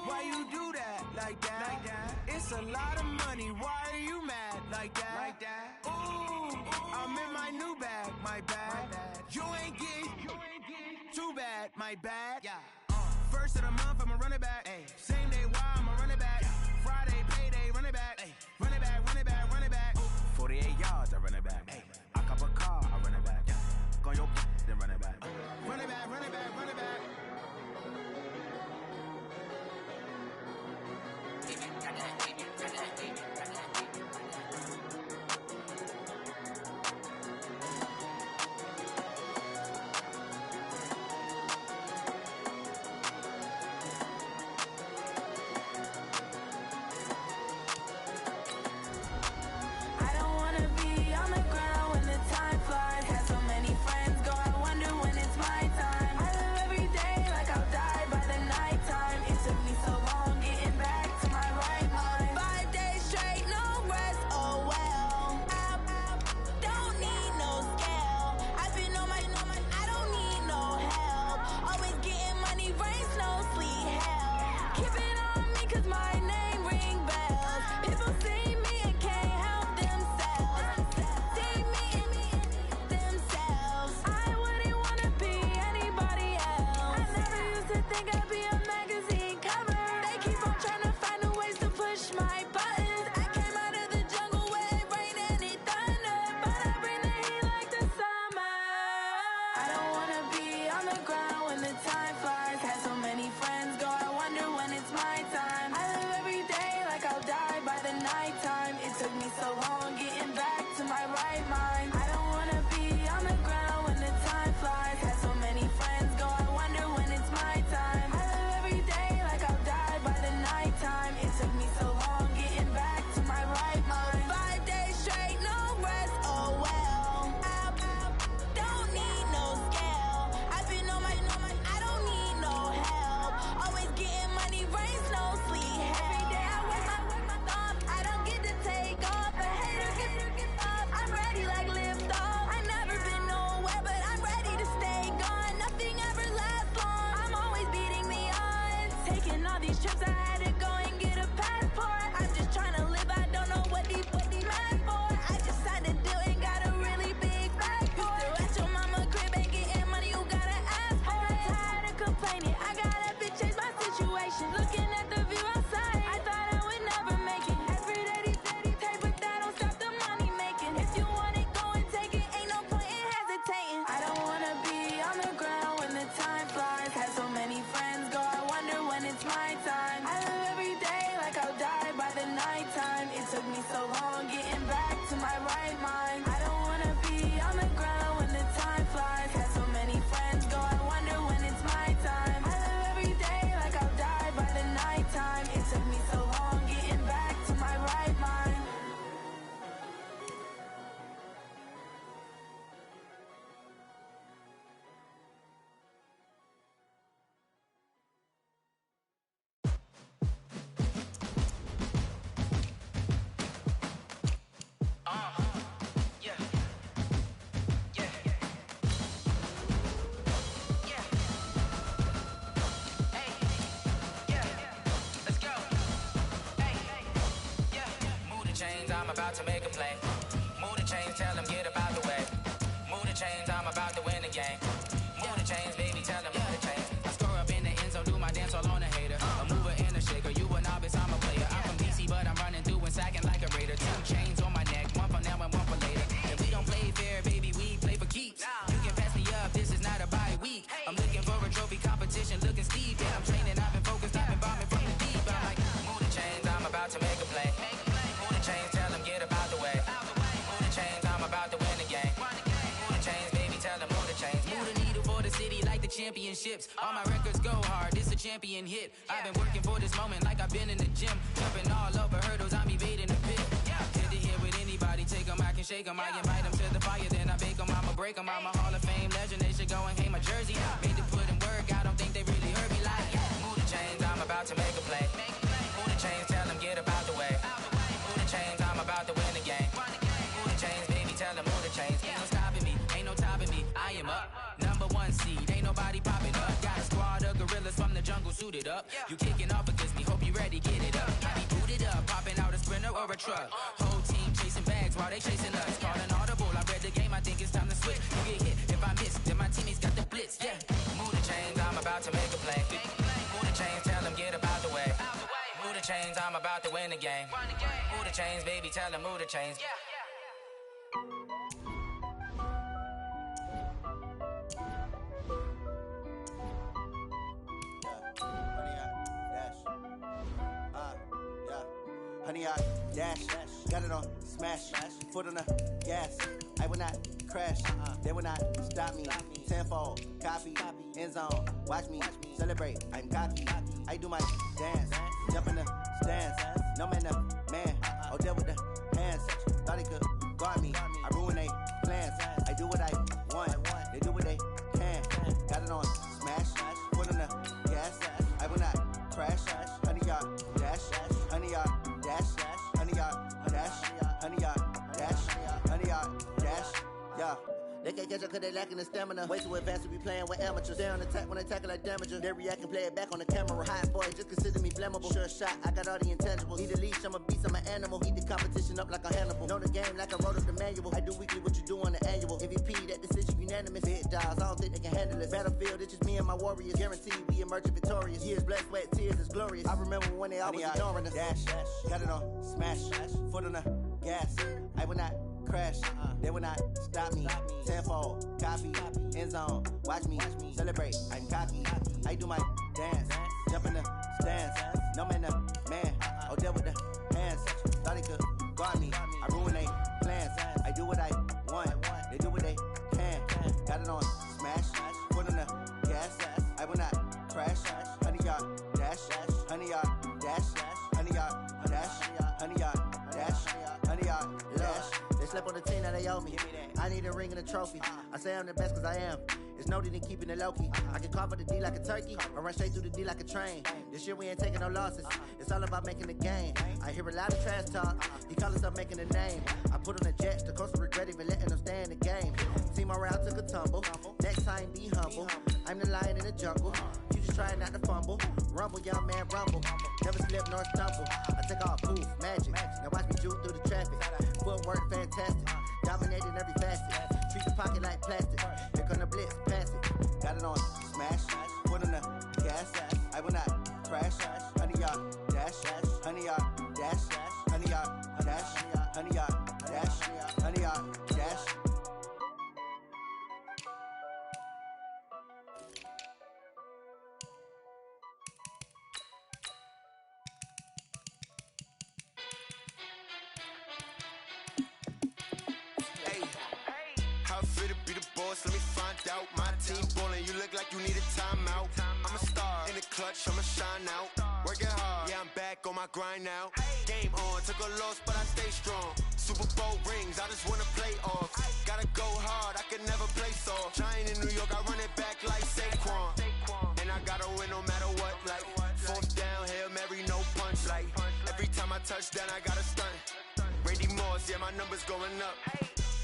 Why you do that like that? Like that? It's a lot of money. Why are you mad like that? Like that? Ooh, I'm in my new bag. My bad. You ain't getting too bad. My bad. Yeah. First of the month, I'ma run it back. Ay. Same day, why I'ma run it back. Friday, payday, run it back. Ay. Run it back, run it back, run it back. 48 yards, I run it back. Ay. I cop a car, I run it back. Go yo, then run it back. Run it back, run it back, run it back. About to make a play. Move the chains, tell them get about the way. Move the chains, I'm about to win the game. Move the chains, baby, tell them move the chains. I score up in the end zone, do my dance all on a hater. A mover and a shaker, you a novice, I'm a championships. All my records go hard, it's a champion hit. I've been working for this moment like I've been in the gym. Jumping all over hurdles, I'm evading the pit. Head to head with anybody, take them, I can shake them. I invite them to the fire, then I bake them, I'ma break them. I'm a Hall of Fame legend, they should go and hang my jersey. Made to put in work, I don't think they really heard me like, move the chains, I'm about to make a play. Move the chains, tell them get up out the way. Move the chains, I'm about to win the game. Move the chains, baby, tell them move the chains. Ain't no stopping me, ain't no topping me. I am up, #1 seed, ain't nobody popping up. Got a squad of gorillas from the jungle suited up. You kicking off against me, hope you ready, get it up. I be booted up, popping out a Sprinter or a truck. Whole team chasing bags while they chasing us. Calling audible, I read the game, I think it's time to switch. You get hit, if I miss, then my teammates got the blitz, Move the chains, I'm about to make a play. Move the chains, tell them get up out the way. Move the chains, I'm about to win the game. Move the chains, baby, tell them move the chains. Honey, I dash, got it on smash, foot on the gas. I will not crash, they will not stop me. Tenfold, copy, end zone, watch me celebrate. I'm cocky, I do my dance, jump in the stands. No man, man, oh deal with the hands. Thought he could guard me, I ruin they plans. I do what I want, they do what they can. Got it on smash, foot on the gas. I will not crash, honey, y'all dash, honey, y'all dash, honey, y'all dash, honey, y'all dash, honey, y'all dash, yeah. They can't catch up cause they lacking the stamina. Way too advanced to be playing with amateurs. They on attack when they tackle like damager. They react and play it back on the camera. Hot boy, just consider me flammable. Sure shot, I got all the intangibles. Need a leash, I'm a beast, I'm an animal. Eat the competition up like a Hannibal. Know the game like I wrote up the manual. I do weekly what you do on the annual. MVP, that decision unanimous. Hit dials, I don't think they can handle it. Battlefield, it's just me and my warriors. Guaranteed we emerge victorious. Years, blood, sweat, tears, it's glorious. I remember when they always ignoring us. Dash, got it on smash, foot on the gas. I will not crash, they will not stop me. Tenfold, copy, end zone, watch me celebrate. I'm cocky, I do my dance, jump in the stands. No man, man, oh deal with the hands. Thought he could guard me, I ruin they plans. I do what I want, they do what they can. Got it on smash, foot on the gas. I will not crash, honey, y'all dash, honey, y'all dash, honey, y'all dash, honey, y'all dash, honey, y'all dash. They slept on the team that they owe me. I need a ring and a trophy. I say I'm the best cause I am. It's no need in keeping it low-key. I can carve up the D like a turkey or run straight through the D like a train. This year we ain't taking no losses. It's all about making the game. I hear a lot of trash talk. He call himself making a name. I put on the jets. The coach regret even letting them stay in the game. Team morale took a tumble. Next time be humble. I'm the lion in the jungle. You just trying not to fumble. Rumble, young man, rumble. Never slip nor stumble. I take off, poof, magic. Now watch me juke through the traffic. Footwork fantastic. Dominating every facet. Treat the pocket like plastic. Here come the blitz, pass it. Got it on smash, foot on the gas. I will not crash. Honey, y'all dash, honey, y'all dash, honey, y'all dash, honey, y'all dash, honey, y'all dash. Let me find out. My team ballin', you look like you need a timeout. I'm a star in the clutch, I'ma shine out. Working hard, yeah, I'm back on my grind now. Game on, took a loss, but I stay strong. Super Bowl rings, I just wanna play off. Gotta go hard, I can never play soft. Giant in New York, I run it back like Saquon. And I gotta win no matter what, like fourth down, Hail Mary, no punch. Like every time I touch down, I gotta stunt. Brady Moss, yeah, my numbers going up.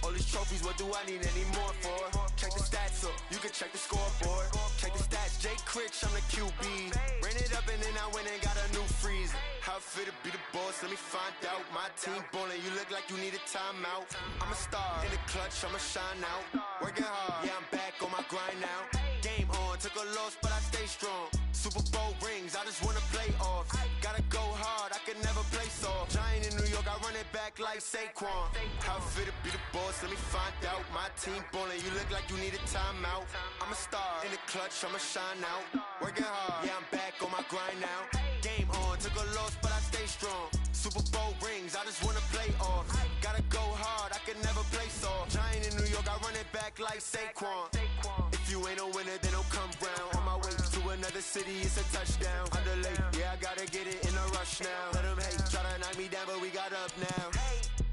All these trophies, what do I need any more for? Check the stats up, you can check the scoreboard. Check the stats, Jay Critch, I'm the QB. Ran it up and then I went and got a new freeze. How it fit to be the boss, let me find out. My team ballin', you look like you need a timeout. I'm a star in the clutch, I'ma shine out. Working hard, yeah, I'm back on my grind now. Game on, took a loss, but I stay strong. Super Bowl rings, I just wanna play off. Gotta go hard, I can never play soft. Giant in New York, I run it back like Saquon. How it fit to be the boss, let me find out. My team ballin', you look like you need a timeout. I'm a star in the clutch, I'ma shine out. Working hard, yeah, I'm back on my grind now. Game on, took a loss, but I stay strong. Super Bowl rings, I just wanna play off. Gotta go hard, I can never play soft. Giant in New York, I run it back like Saquon. If you ain't a winner, then don't come round. city, it's a touchdown. Underlay, yeah, I gotta get it in a rush now. Let them hate, try to knock me down, but we got up now.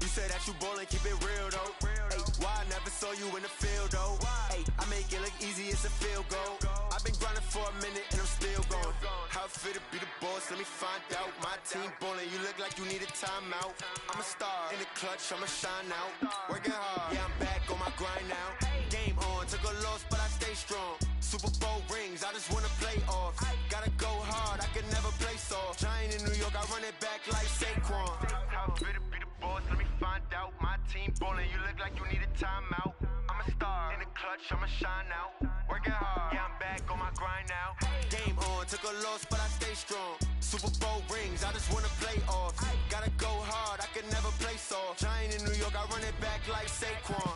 You say that you ballin', keep it real though. Ay, why I never saw you in the field though? Ay, I make it look easy, it's a field goal. I've been grinding for a minute and I'm still going. How it feel to be the boss, let me find out. My team ballin', you look like you need a timeout. I'm a star in the clutch, I'ma shine out. Working hard, yeah, I'm back on my grind now. Game on, took a loss, but I stay strong. Super Bowl rings, I just wanna play off. Gotta go hard, I can never play soft. Giant in New York, I run it back like Saquon. How it feel to be the boss, let me find out. My team ballin', you look like you need a timeout. I'm a star in the clutch, I'ma shine out. Working hard, yeah, I'm back on my grind now. Game on, took a loss, but I stay strong. Super Bowl rings, I just wanna play off. Gotta go hard, I can never play soft. Giant in New York, I run it back like Saquon.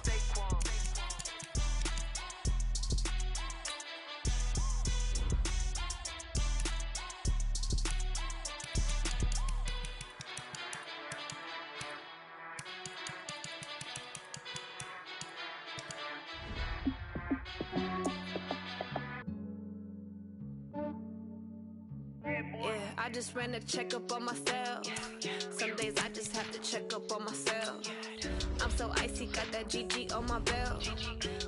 I just ran a checkup on myself. Some days I just have to check up on myself. I'm so icy, got that GG on my belt.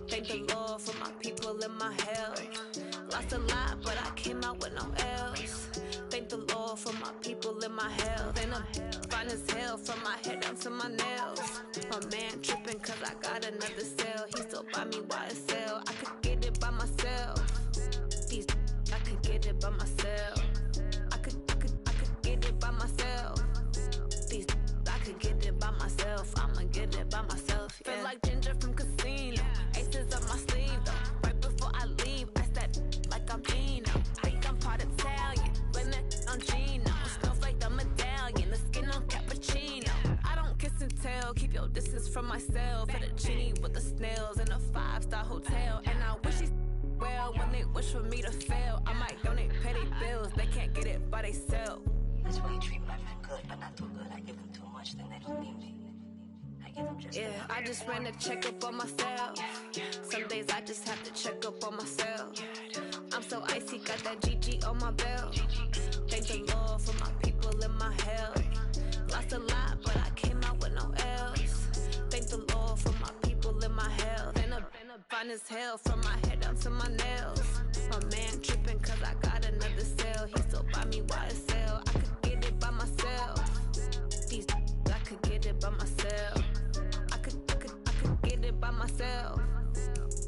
Thank the Lord for my people in my health. Lost a lot, but I came out with no else. Thank the Lord for my people in my health. And I'm fine as hell from my head down to my nails. My man tripping cause I got another cell. He still buy me YSL. I could get it by myself. These I could get it by myself. I could get it by myself. These I could get it by myself. I'ma get it by myself. Yeah. Feel like Ginger from Casino. Aces up my sleeve though. Right before I leave, I step like I'm Gino. Think I'm part Italian, blame it on Gino. Smells like the medallion, the skin on cappuccino. I don't kiss and tell, keep your distance from myself. For the genie with the snails in a 5-star hotel. And I wish he's well when they wish for me to fail. I might donate petty bills, they can't get it by themselves. That's why you treat my friend good, but not too good. I give them too much, then they don't need me. I give them just enough. I just ran a checkup on myself. Some days I just have to check up on myself. I'm so icy, got that GG on my belt. Thank the Lord for my people in my health. Lost a lot, but I came out with no else. Thank the Lord for my people in my health. And I'm fine as hell from my head down to my nails. My man tripping cause I got another cell. He still buy me YSL. I could get it by myself. These I could get it by myself. I could get it by myself.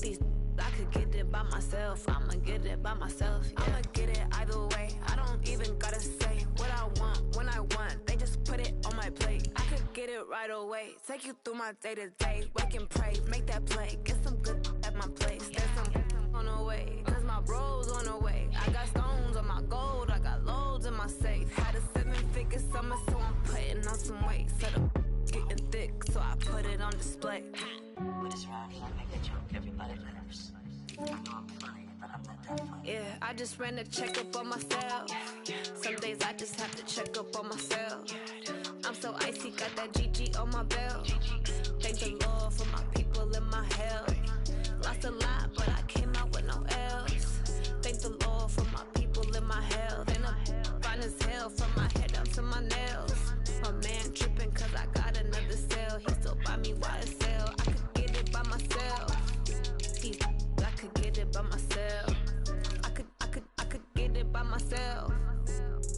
These I could get it by myself. I'ma get it by myself. Yeah. I'ma get it either way. I don't even gotta say what I want when I want. They just put it on my plate. I could get it right away. Take you through my day to day. Wake and pray, make that play. Get some good at my place. There's some on the way, cause my bro's on the way. I got stones on my gold. I got loads in my safe. Had a 7-figure summer, so I'm putting on some weight. Set up getting thick, so I put it on display. With this rhyme, I make a joke, everybody laughs. I know I'm funny, but I'm not that funny. Yeah, I just ran a checkup on myself. Some days I just have to check up on myself. I'm so icy, got that GG on my belt. Thank the Lord for my people in my health. Lost a lot, but I came out with no else. Thank the Lord for my people in my health. And I'm fine as hell from my head down to my nails. My man tripping cause I got another cell. He still buy me YSL. I could get it by myself. I could get it by myself. I could get it by myself.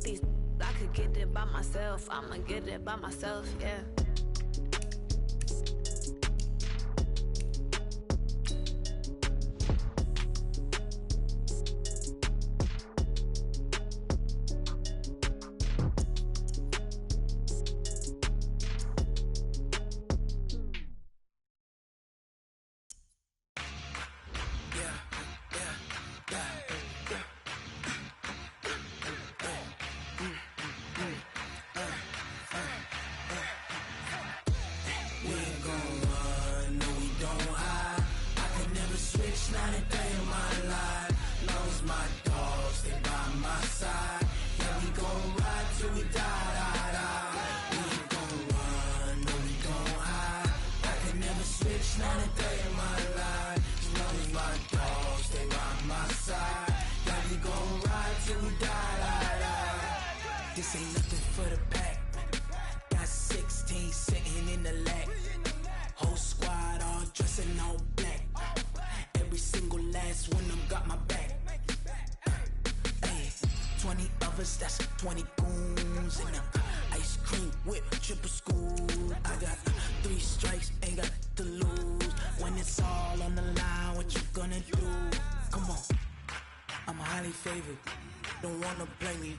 These I could get it by myself. I'ma get it by myself, yeah. Not a day in my life. Lost my dogs, they by my side. Yeah, we gon' ride till we die. We ain't gon' run, no, we gon' hide. I can never switch, not a day in my life. Lost my dogs. This ain't nothing for the pack. Got 16 sitting in the lap. Whole squad all dressing all black. Every single last one of them got my back. Hey, 20 of us, that's 20 goons. And ice cream whip, triple school. I got 3 strikes, ain't got to lose. When it's all on the line, what you gonna do? Come on, I'm highly favored. Don't wanna blame me,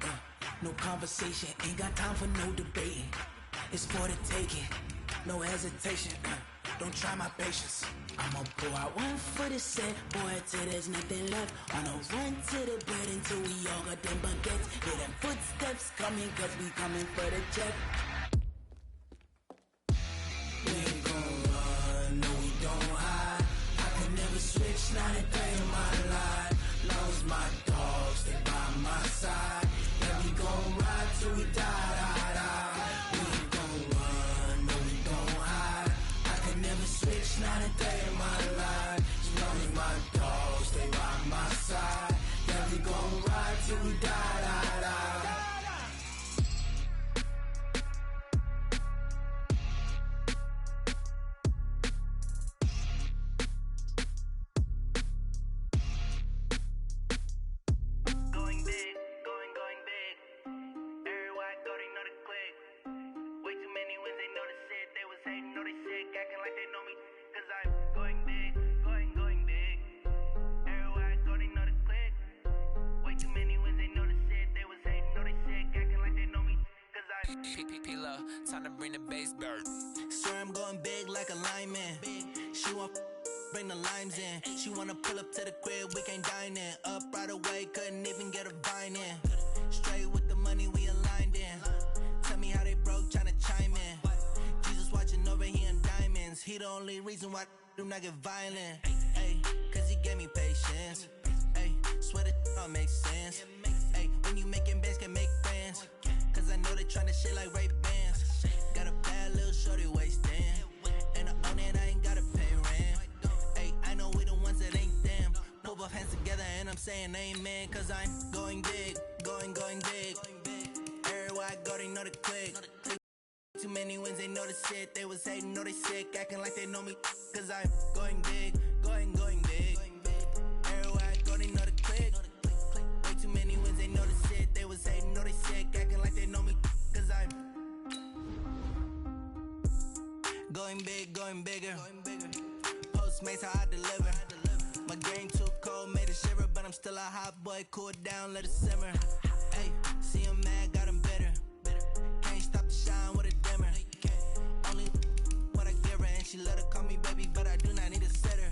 no conversation, ain't got time for no debating. It's for the taking, no hesitation, don't try my patience. I'ma pull out one for the set, boy, till there's nothing left. On a run to the bed until we all got them baguettes. Hear them footsteps coming, cause we coming for the check. We ain't gon' run, no we don't hide. I can never switch, not a day in my life. Lost my dogs, they by my side. Yeah, we gon' ride till we die. We ain't gon' run, no we don't hide. I can never switch, not a day in my life. As long as my dogs stay by my side. Yeah, we gon' ride till we die. Going big, going big. Everywhere I go, they know the click. Way too many wins, they know the shit. They was hating, know they sick, acting like they know me. Cause I'm going big, going big. Everywhere I go, they know the click. Way too many wins, they know the shit. They was hating, know they sick, acting like they know me. Cause I'm P-P-P-Love, time to bring the bass bird. Swear I'm going big like a lineman. She want bring the limes in. She wanna pull up to the crib, we can't dine in. Up right away, couldn't even get a vine in. Straight with the money, we aligned in. Tell me how they broke, tryna chime in. Jesus watching over here in diamonds. He the only reason why I do not get violent. Ay, cause he gave me patience. Ay, swear that all makes sense. Ay, when you making bands, can make friends. Cause I know they tryna shit like Ray Bans. Got a bad little shorty wasting. And I own it, I ain't gotta pay rent. Ay, I know we the ones that ain't them. Pull both hands together and I'm saying amen. Cause I'm going big, going big. Everywhere I go, they know the click. Too many wins, they know the shit. They was hating, know they sick, acting like they know me. Cause I'm going big, going big. Everywhere I go, they know the click. Way too many wins, they know the shit. They was hating, know they sick, acting like they know me. Cause I'm going big, going bigger. Postmates, how I deliver. My game too cold, made it shiver. But I'm still a hot boy, cool down, let it simmer. Hey, see him mad, got him bitter. Can't stop the shine with a dimmer. Only what I give her, and she let her call me baby, but I do not need a sitter.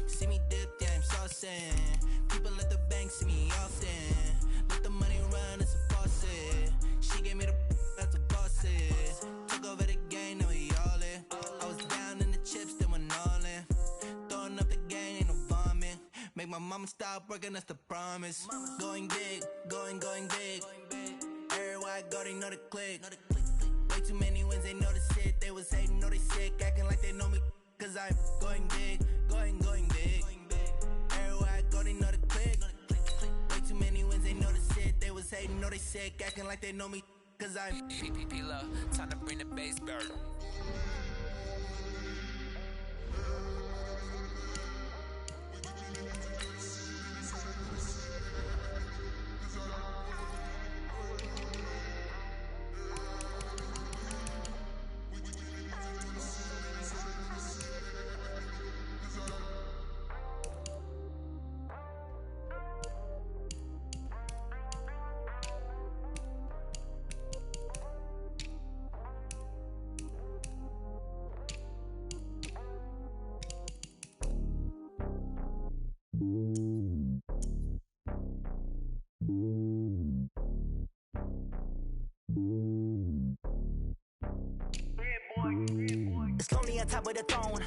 See me dip, yeah, I'm saucing. People at the bank see me often. Let the money run, it's a faucet. She gave me the that's a boss it. Took over the game, now we all in. I was down in the chips, then went all in. Throwing up the game, ain't no vomit. Make my mama stop working, that's the promise. Going big, going big. Everywhere I go, they know the click. Way too many wins, they know the shit. They was hating, know they sick, acting like they know me. Cause I'm going big, going big. Everywhere I go, they know the click. Way too many wins, they know the shit. They was hating, know they sick, acting like they know me. Cause I'm P-P-P-Love, time to bring the bass bird. It's lonely on top of the throne.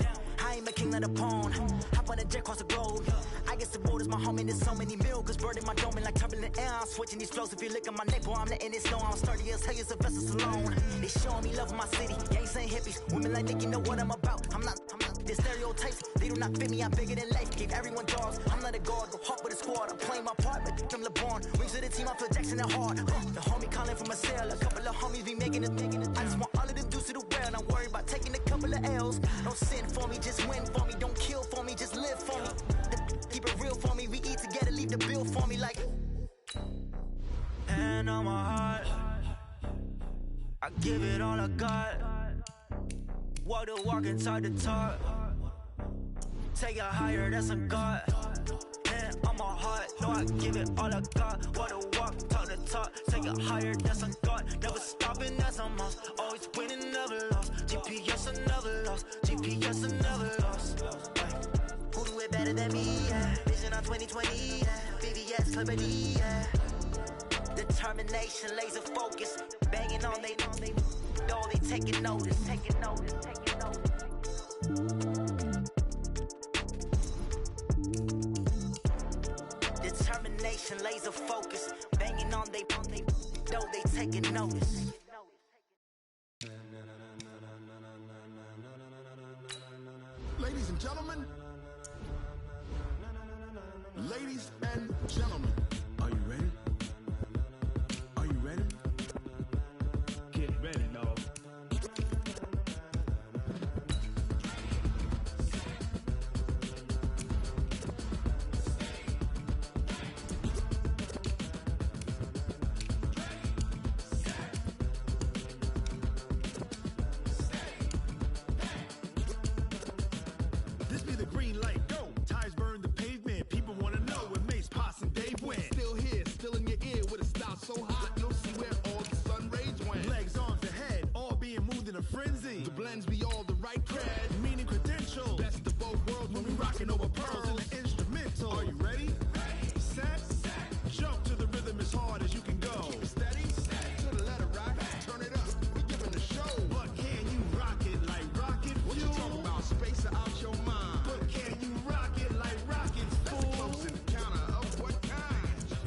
I ain't a king of the pawn. Hop on a jet across the globe. I guess the road is my home and there's so many mills. Bird in my dome and like turbulent air. I'm switching these flows. If you look at my neck, boy, I'm letting it snow. I'm sturdy as hell, as a vessel alone. They showing me love in my city. Gangs ain't hippies. Women like Nick, you know what I'm about. I'm not the stereotypes. They do not fit me. I'm bigger than life. Give everyone dogs. I'm not a guard. Go hard with a squad. I'm playing my part, but I'm LeBron. Wings of the team. I feel Jackson and hard. The homie calling for me, just win for me. Don't kill for me, just live for me. Keep it real for me, we eat together, leave the bill for me like. Hand on my heart, I give it all I got. Walk the walk and talk the talk. Take it higher, that's a God. Hand on my heart, no, I give it all I got. Walk the walk, talk the talk. Take it higher, that's a God. Never stopping, that's a must. Always winning, never lost. GPS, I never lost. GPS, I never lost. Who do it better than me? Yeah. Vision on 2020, yeah. VVS, Liberty, yeah. Determination, laser focus. Banging on they know they taking notice. Taking notice, taking notice. Determination, laser focus. Banging on they know they taking notice. Ladies and gentlemen. Ladies and gentlemen. Are you ready? Are you ready? Get ready, dog. This be the green light, go. Tires burn the pavement. People want to know where Mace, Poss, and Dave went. Still here, still in your ear with a style so hot, you'll see where all the sun rays went. Legs, arms, and head, all being moved in a frenzy. The blends be all the right cred, meaning credentials. best of both worlds when we rocking over pearls. And the instrumental. Are you ready? Set. Jump to the rhythm as hard as you can go. Keep it steady, to the letter right. Turn it up, we giving the show. But can you rock it like rocket fuel? What you talking about? Space out your mind. But can you rock it like rockets, That's fool? a close encounter of what kind?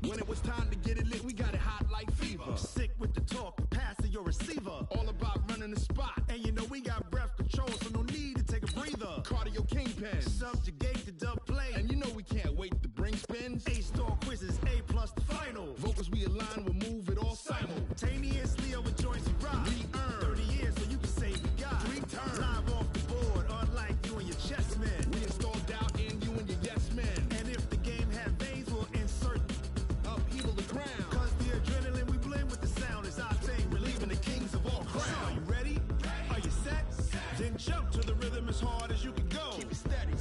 When it was time to get it lit, we got it hot like fever. Sick with the talk, pass to your receiver. All about running the spot. And you know we got breath control, so no need to take a breather. Cardio kingpin. Subjugate the dub play. And you know we can't wait to bring spins. A-star quizzes, A+ the final. Vocals we align, we'll move it all Simultaneously over joints we rock. We earn 30 years, so you can say we got 3 turns. live off the board, unlike you and your chess men. We install doubt in you and your yes men. And if the game had veins, we'll insert Upheaval the ground. Cause the adrenaline we blend with the sound is our thing, relieving the kings of all crowns. So are you ready? Are you set? Then jump to the rhythm as hard as you can go. Keep it steady,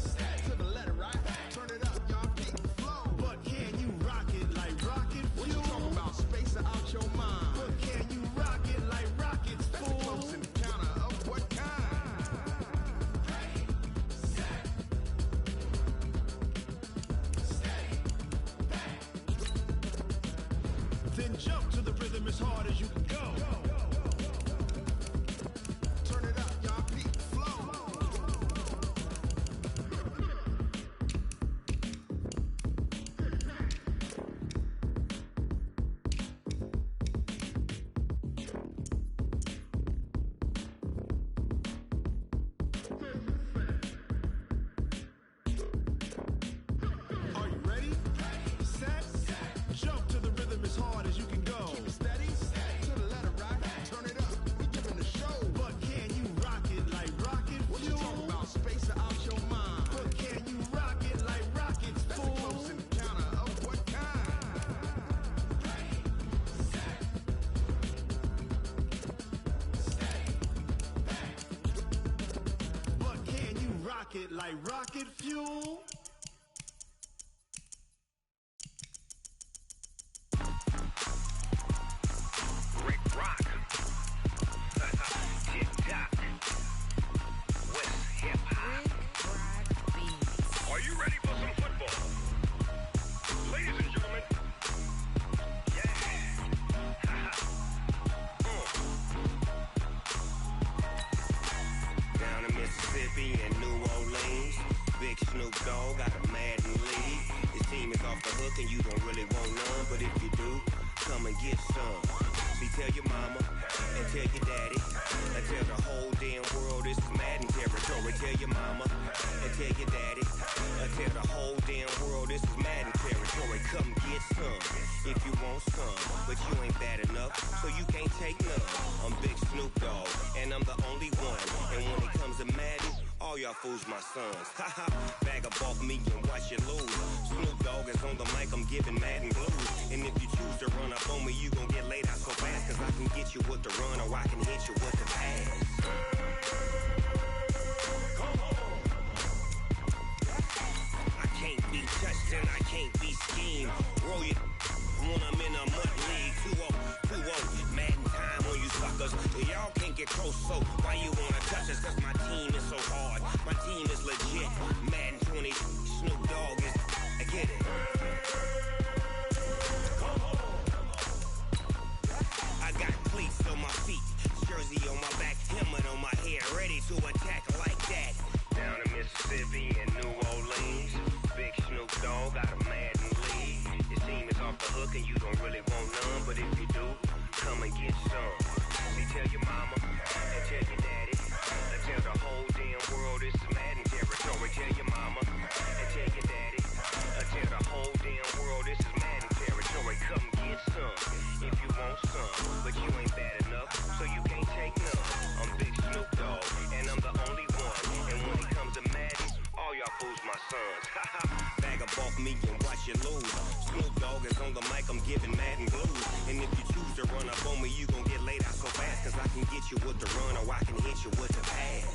to the letter right. Turn it up, y'all keep the flow. But can you rock it like rocket What you fuel? talking about? Space out your mind. But can you rock it like rockets, That's a fool? close encounter of what kind? Then jump to the rhythm as hard as you can go. Turn it up, y'all keep the flow. Are you ready? Set. Jump to the rhythm as hard as you can go. Keep it steady, to the letter right. Turn it up, we giving the show. But can you rock it like rocket What you fuel? talking about? Space out your mind. But can you rock it like rockets, That's a fool? close encounter of what kind? But can you rock it like rocket fuel? Rick Rock. Tick-tock. West hip-hop. Are you ready for some football? Ladies and gentlemen. Yeah. Down in Mississippi and New Orleans. Big Snoop Dogg got a Madden league. His team is off the hook and you don't really want none, but if you do, come and get some. See, tell your mama and tell your daddy and tell the whole damn world this is Madden territory. Tell your mama and tell your daddy and tell the whole damn world this is Madden territory. Come get some if you want some, but you ain't bad enough, so you can't take none. I'm Big Snoop Dogg and I'm the only one, and when it comes to Madden, all y'all fools my sons. Haha, bag up off me and watch you lose. Snoop Dogg is on the mic, I'm giving Madden blues. And if you choose to run up on me, you gon' get laid out so fast, cause I can get you with the run or I can hit you with the pass. I can't be touched and I can't be schemed. Roll you when I'm in a mud league. 2-0, Madden time on you suckers. Y'all can't get close, so why you wanna touch us? Cause my team is so hard, my team is legit. Madden 20, Snoop Dogg is, I get it. I got cleats on my feet, jersey on my back, helmet on my head, ready to attack like that. Down in Mississippi and New Orleans, Big Snoop Dogg got a Madden league. His team is off the hook and you don't really want none, but if you do, come and get some. See, tell your mama and tell your daddy and tell the whole damn world this is Madden territory. Tell your mama and tell your daddy and tell the whole damn world this is Madden territory. Come get some if you want some, but you ain't bad enough, so you can't take none. I'm Big Snoop Dogg and I'm the only one, and when it comes to Madden, all y'all fools my sons. Haha, bag up off me and watch you lose. Snoop Dogg is on the mic, I'm giving Madden blues. And if you choose to run up on me, you gon' get laid out so fast, cause I can get you with the run or I can hit you with the pass.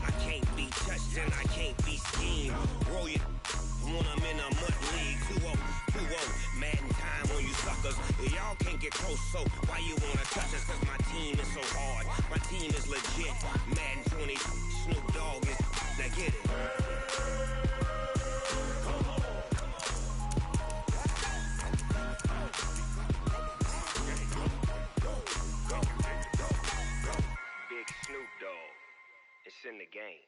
I can't be touched and I can't be schemed. Roll you when I'm in a mud league. 2-0, Madden time on you suckers. Y'all can't get close, so why you wanna touch us? Cause my team is so hard, my team is legit. Madden 20, Snoop Dogg is, now get it. Big Snoop Dogg, it's in the game.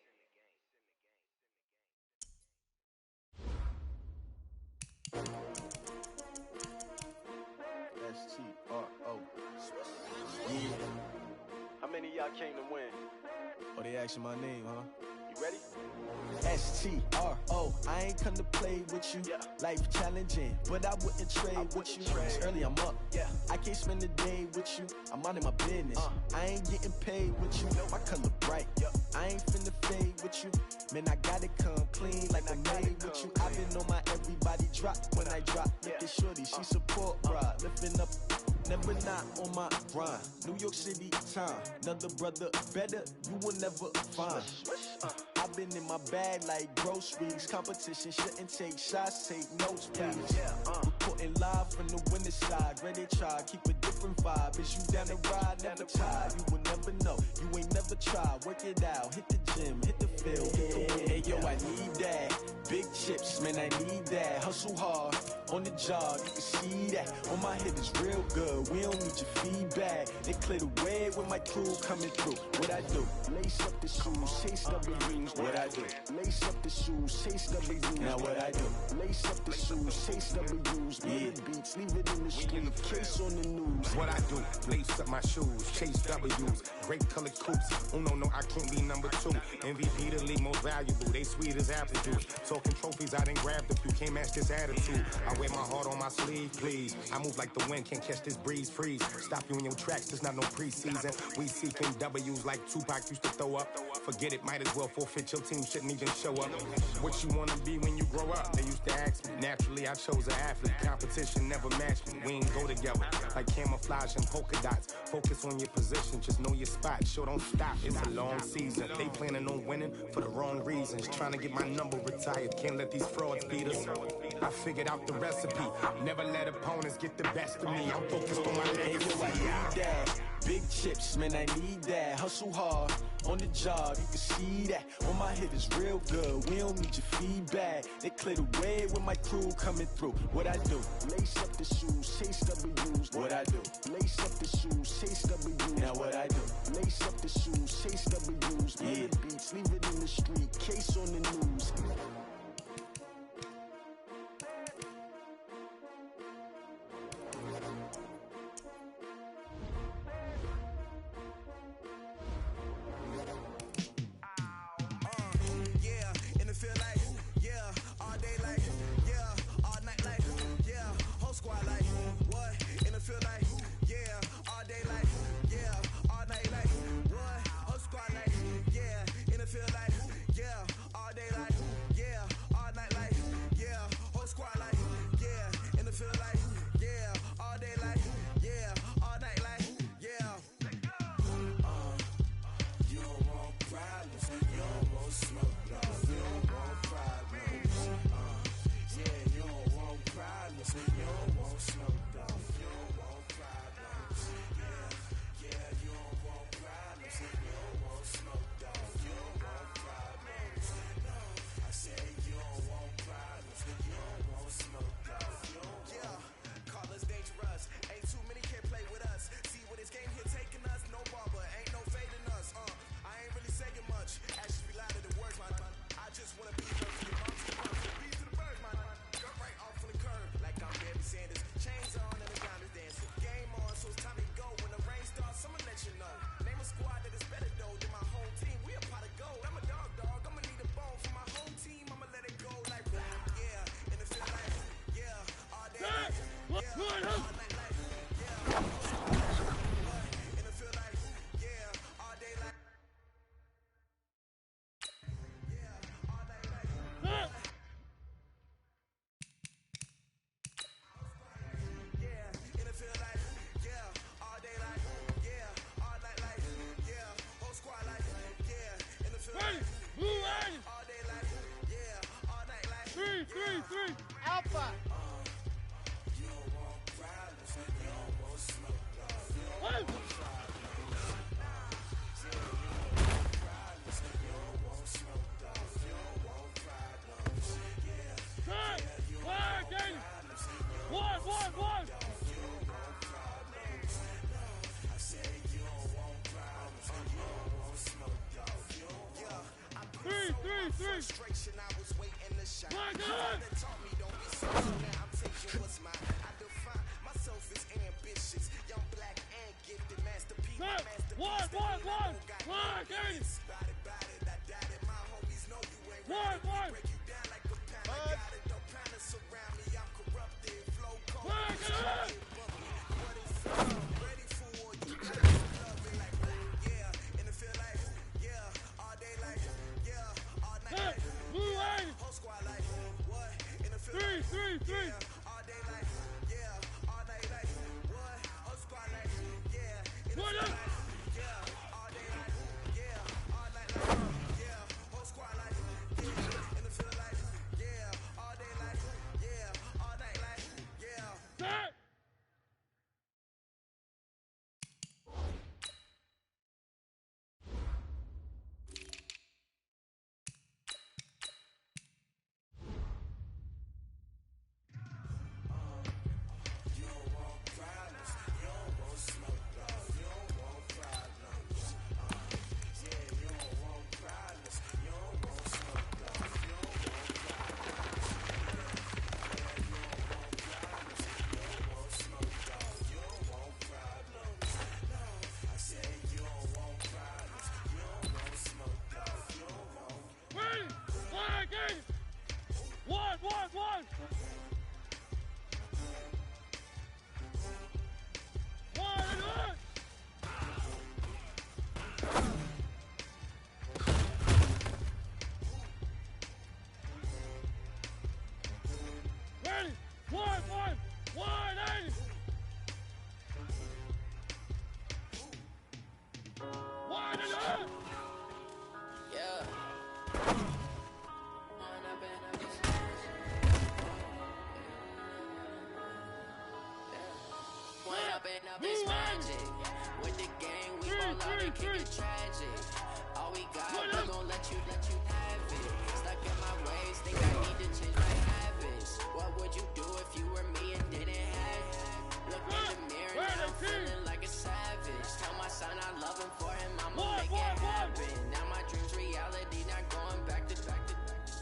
S-T-R-O. Yeah. How many of y'all came to win? Oh, they asking my name, huh? You ready? S-T-R-O. I ain't come to play with you. Life challenging, but I wouldn't trade with you. It's early, I'm up. I can't spend a day with you. I'm out of my business. I ain't getting paid with you. My color bright. I ain't finna fade with you. Man, I gotta come clean like I made with you. I've been on my everybody drop when I drop. Look at shorty, she support, bruh. Lifting up, never not on my grind. New York City time, another brother better, you will never find. I've been in my bag like groceries. Competition shouldn't take shots, take notes, please. Reporting live from the winning side. Ready to try, keep a different vibe. Is you down the ride, never tired. You will never know, you ain't never tried. Work it out, hit the gym, hit the field, hit the win. Hey yo, I need that. Big chips, man, I need that. Hustle hard, on the job, you can see that. On my head is real good, we don't need your feedback. They clear the way with my crew coming through. What I do? Lace up the shoes, chase double rings. What I do? Lace up the shoes, chase double U's. Now what I do? Lace up the shoes, chase double U's. Murder beats, leave it in the street, case on the news. What I do? Lace up my shoes, chase W's. Great colored coops. Oh no, I can't be number 2. MVP the league most valuable. They sweet as apple juice. Talking trophies, I done grabbed a few. Can't match this attitude. I wear my heart on my sleeve, please. I move like the wind, can't catch this breeze. Freeze. Stop you in your tracks, there's not no preseason. We seeking W's like Tupac used to throw up. Forget it, might as well forfeit. Your team shouldn't even show up. What you wanna be when you grow up? They used to ask me. Naturally, I chose an athlete. Competition never matched me. We ain't go together like camouflage and polka dots. Focus on your position, just know your spot. Sure, don't stop. It's a long season. They planning on winning for the wrong reasons. Trying to get my number retired. Can't let these frauds beat us. I figured out the recipe. Never let opponents get the best of me. I'm focused on my legacy. I need that. Big chips, man, I need that. Hustle hard, on the job, you can see that. On my head is real good, we don't need your feedback. They clear the way with my crew coming through. What I do? Lace up the shoes, chase W's. What I do? Lace up the shoes, chase W's. Now what I do? Lace up Alpha. One. Frustration, I was waiting to shine. They taught me don't be social, now I'm taking what's mine. I define myself as ambitious, young, black, and gifted, masterpiece. One. I doubt it. My homies know you ain't ready. Break you down like a pound. I got it, no pound to surround me. I'm corrupted, flow cold. What is ready for all you guys? Love it like, yeah. In the feel like, yeah. All day like, yeah. All night like, yeah. Whole squad like, what? In the feel like, yeah. All day like, yeah. All night like, what? Whole squad like, yeah. In the feel like, yeah. All day like, yeah. All night like, yeah. Whole squad like, yeah. In the feel like, yeah. All day like, yeah. All night like, yeah. It's magic. With the gang, we ball out and kick it tragic. All we got, we gon' let you have it. Stuck in my ways, think I need to change my habits. What would you do if you were me and didn't have it? Look in the mirror, now I'm feeling like a savage. Tell my son I love him, for him I'ma make it happen. Now my dream's reality, not going back to.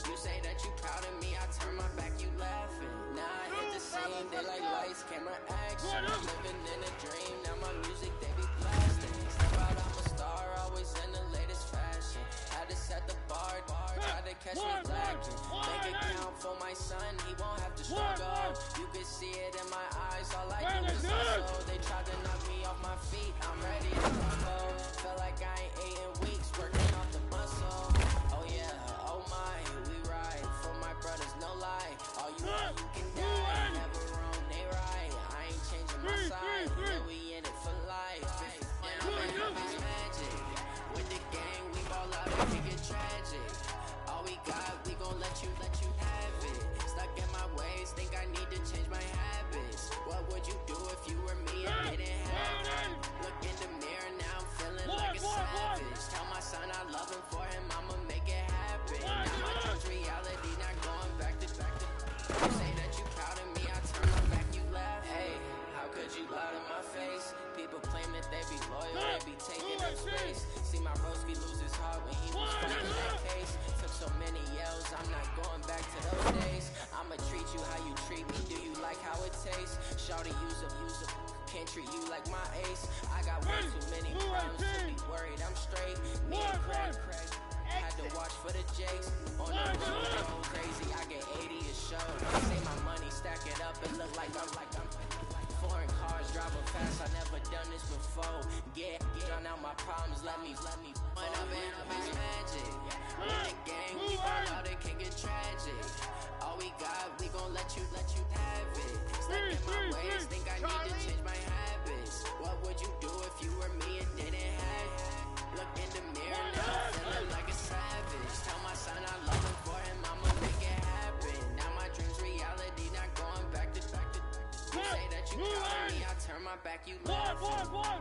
You say that you proud of me, I turn my back, you laughing. Now I hit the scene, they like lights, camera, action. I'm living in a dream, now my music, they be blasting. Step out, I'm a star, always in the latest fashion. Had to set the bar, try to catch me lacking. Make it count for my son, he won't have to struggle. You can see it in my eyes, all I do is hustle. They tried to knock me off my feet, I'm ready to rumble. Feel like I ain't ate in weeks, working off the muscle. Oh yeah, oh my, we ride for my brothers, no lie. All you want, you can die, never wrong, they right. I ain't changing my side, yeah, we in it for life. It's magic. With the gang, we ball out and kick it tragic. All we got, we gon' let you have it. Stuck in my ways, think I need to change my habits. What would you do if you were me and didn't have it? Look in the mirror, now I'm feeling like a savage. Tell my son I love him, for him I'ma make it happen. Now my dream's reality, not going back to. You say that you proud of me, I turn my back, you laugh. Hey, how could you lie to my face? People claim that they be loyal, they be taking up space. See my broski lose his heart when he was fighting that case. Took so many yells, I'm not going back to those days. I'ma treat you how you treat me, do you like how it tastes? Shawty, use up, can't treat you like my ace. I got way too many problems to be worried, I'm straight. Me and Craig, had to watch for the Jakes. On the road, going crazy, I get 80 a show. Say my money, stack it up, it look like I'm tenfold. Yeah, drown out my problems, let me point up and up is magic. With the gang, we ball out, it can get tragic. All we got, we gon' let you have it. Stuck in my ways, think I need to change my habits. What would you do if you were me and didn't have it? Look in the mirror now, feeling like a savage. Tell my son I love him for him, I'ma make it happen. Now my dreams reality, not going back to. You say that you got me, I turn my back, you laughing. Why?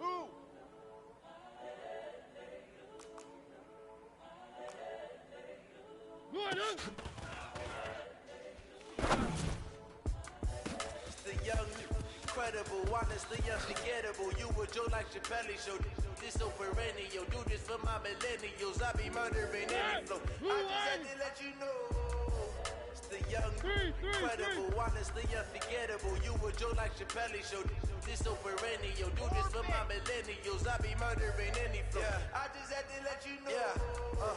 Who? It's the young, incredible, honestly unforgettable. You a Joe like Chappelle show. This so perennial. Do this for my millennials. I be murdering any flow. I just had to let you know. It's the young, incredible, honestly unforgettable. You a Joe like Chappelle show. This so perennial. Do this for my millennials. I be murdering any flow. I just had to let you know.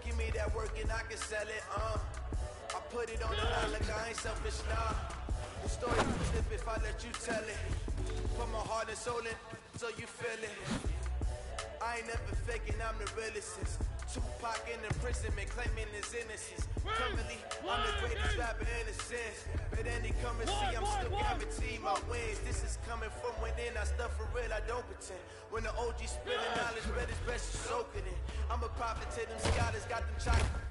Give me that work and I can sell it. I put it on the line like I ain't selfish, nah. The story will flip if I let you tell it. Put my heart and soul in, so you feel it. I ain't never faking, I'm the realest since Tupac in imprisonment, claiming his innocence. Currently, I'm the greatest rapper in a sense. But any come and see, I'm still guaranteed my wins. This is coming from within, I stuff for real, I don't pretend. When the OG spilling knowledge, bet it's best you soak it in. I'm a prophet to them scholars, got them chocolate.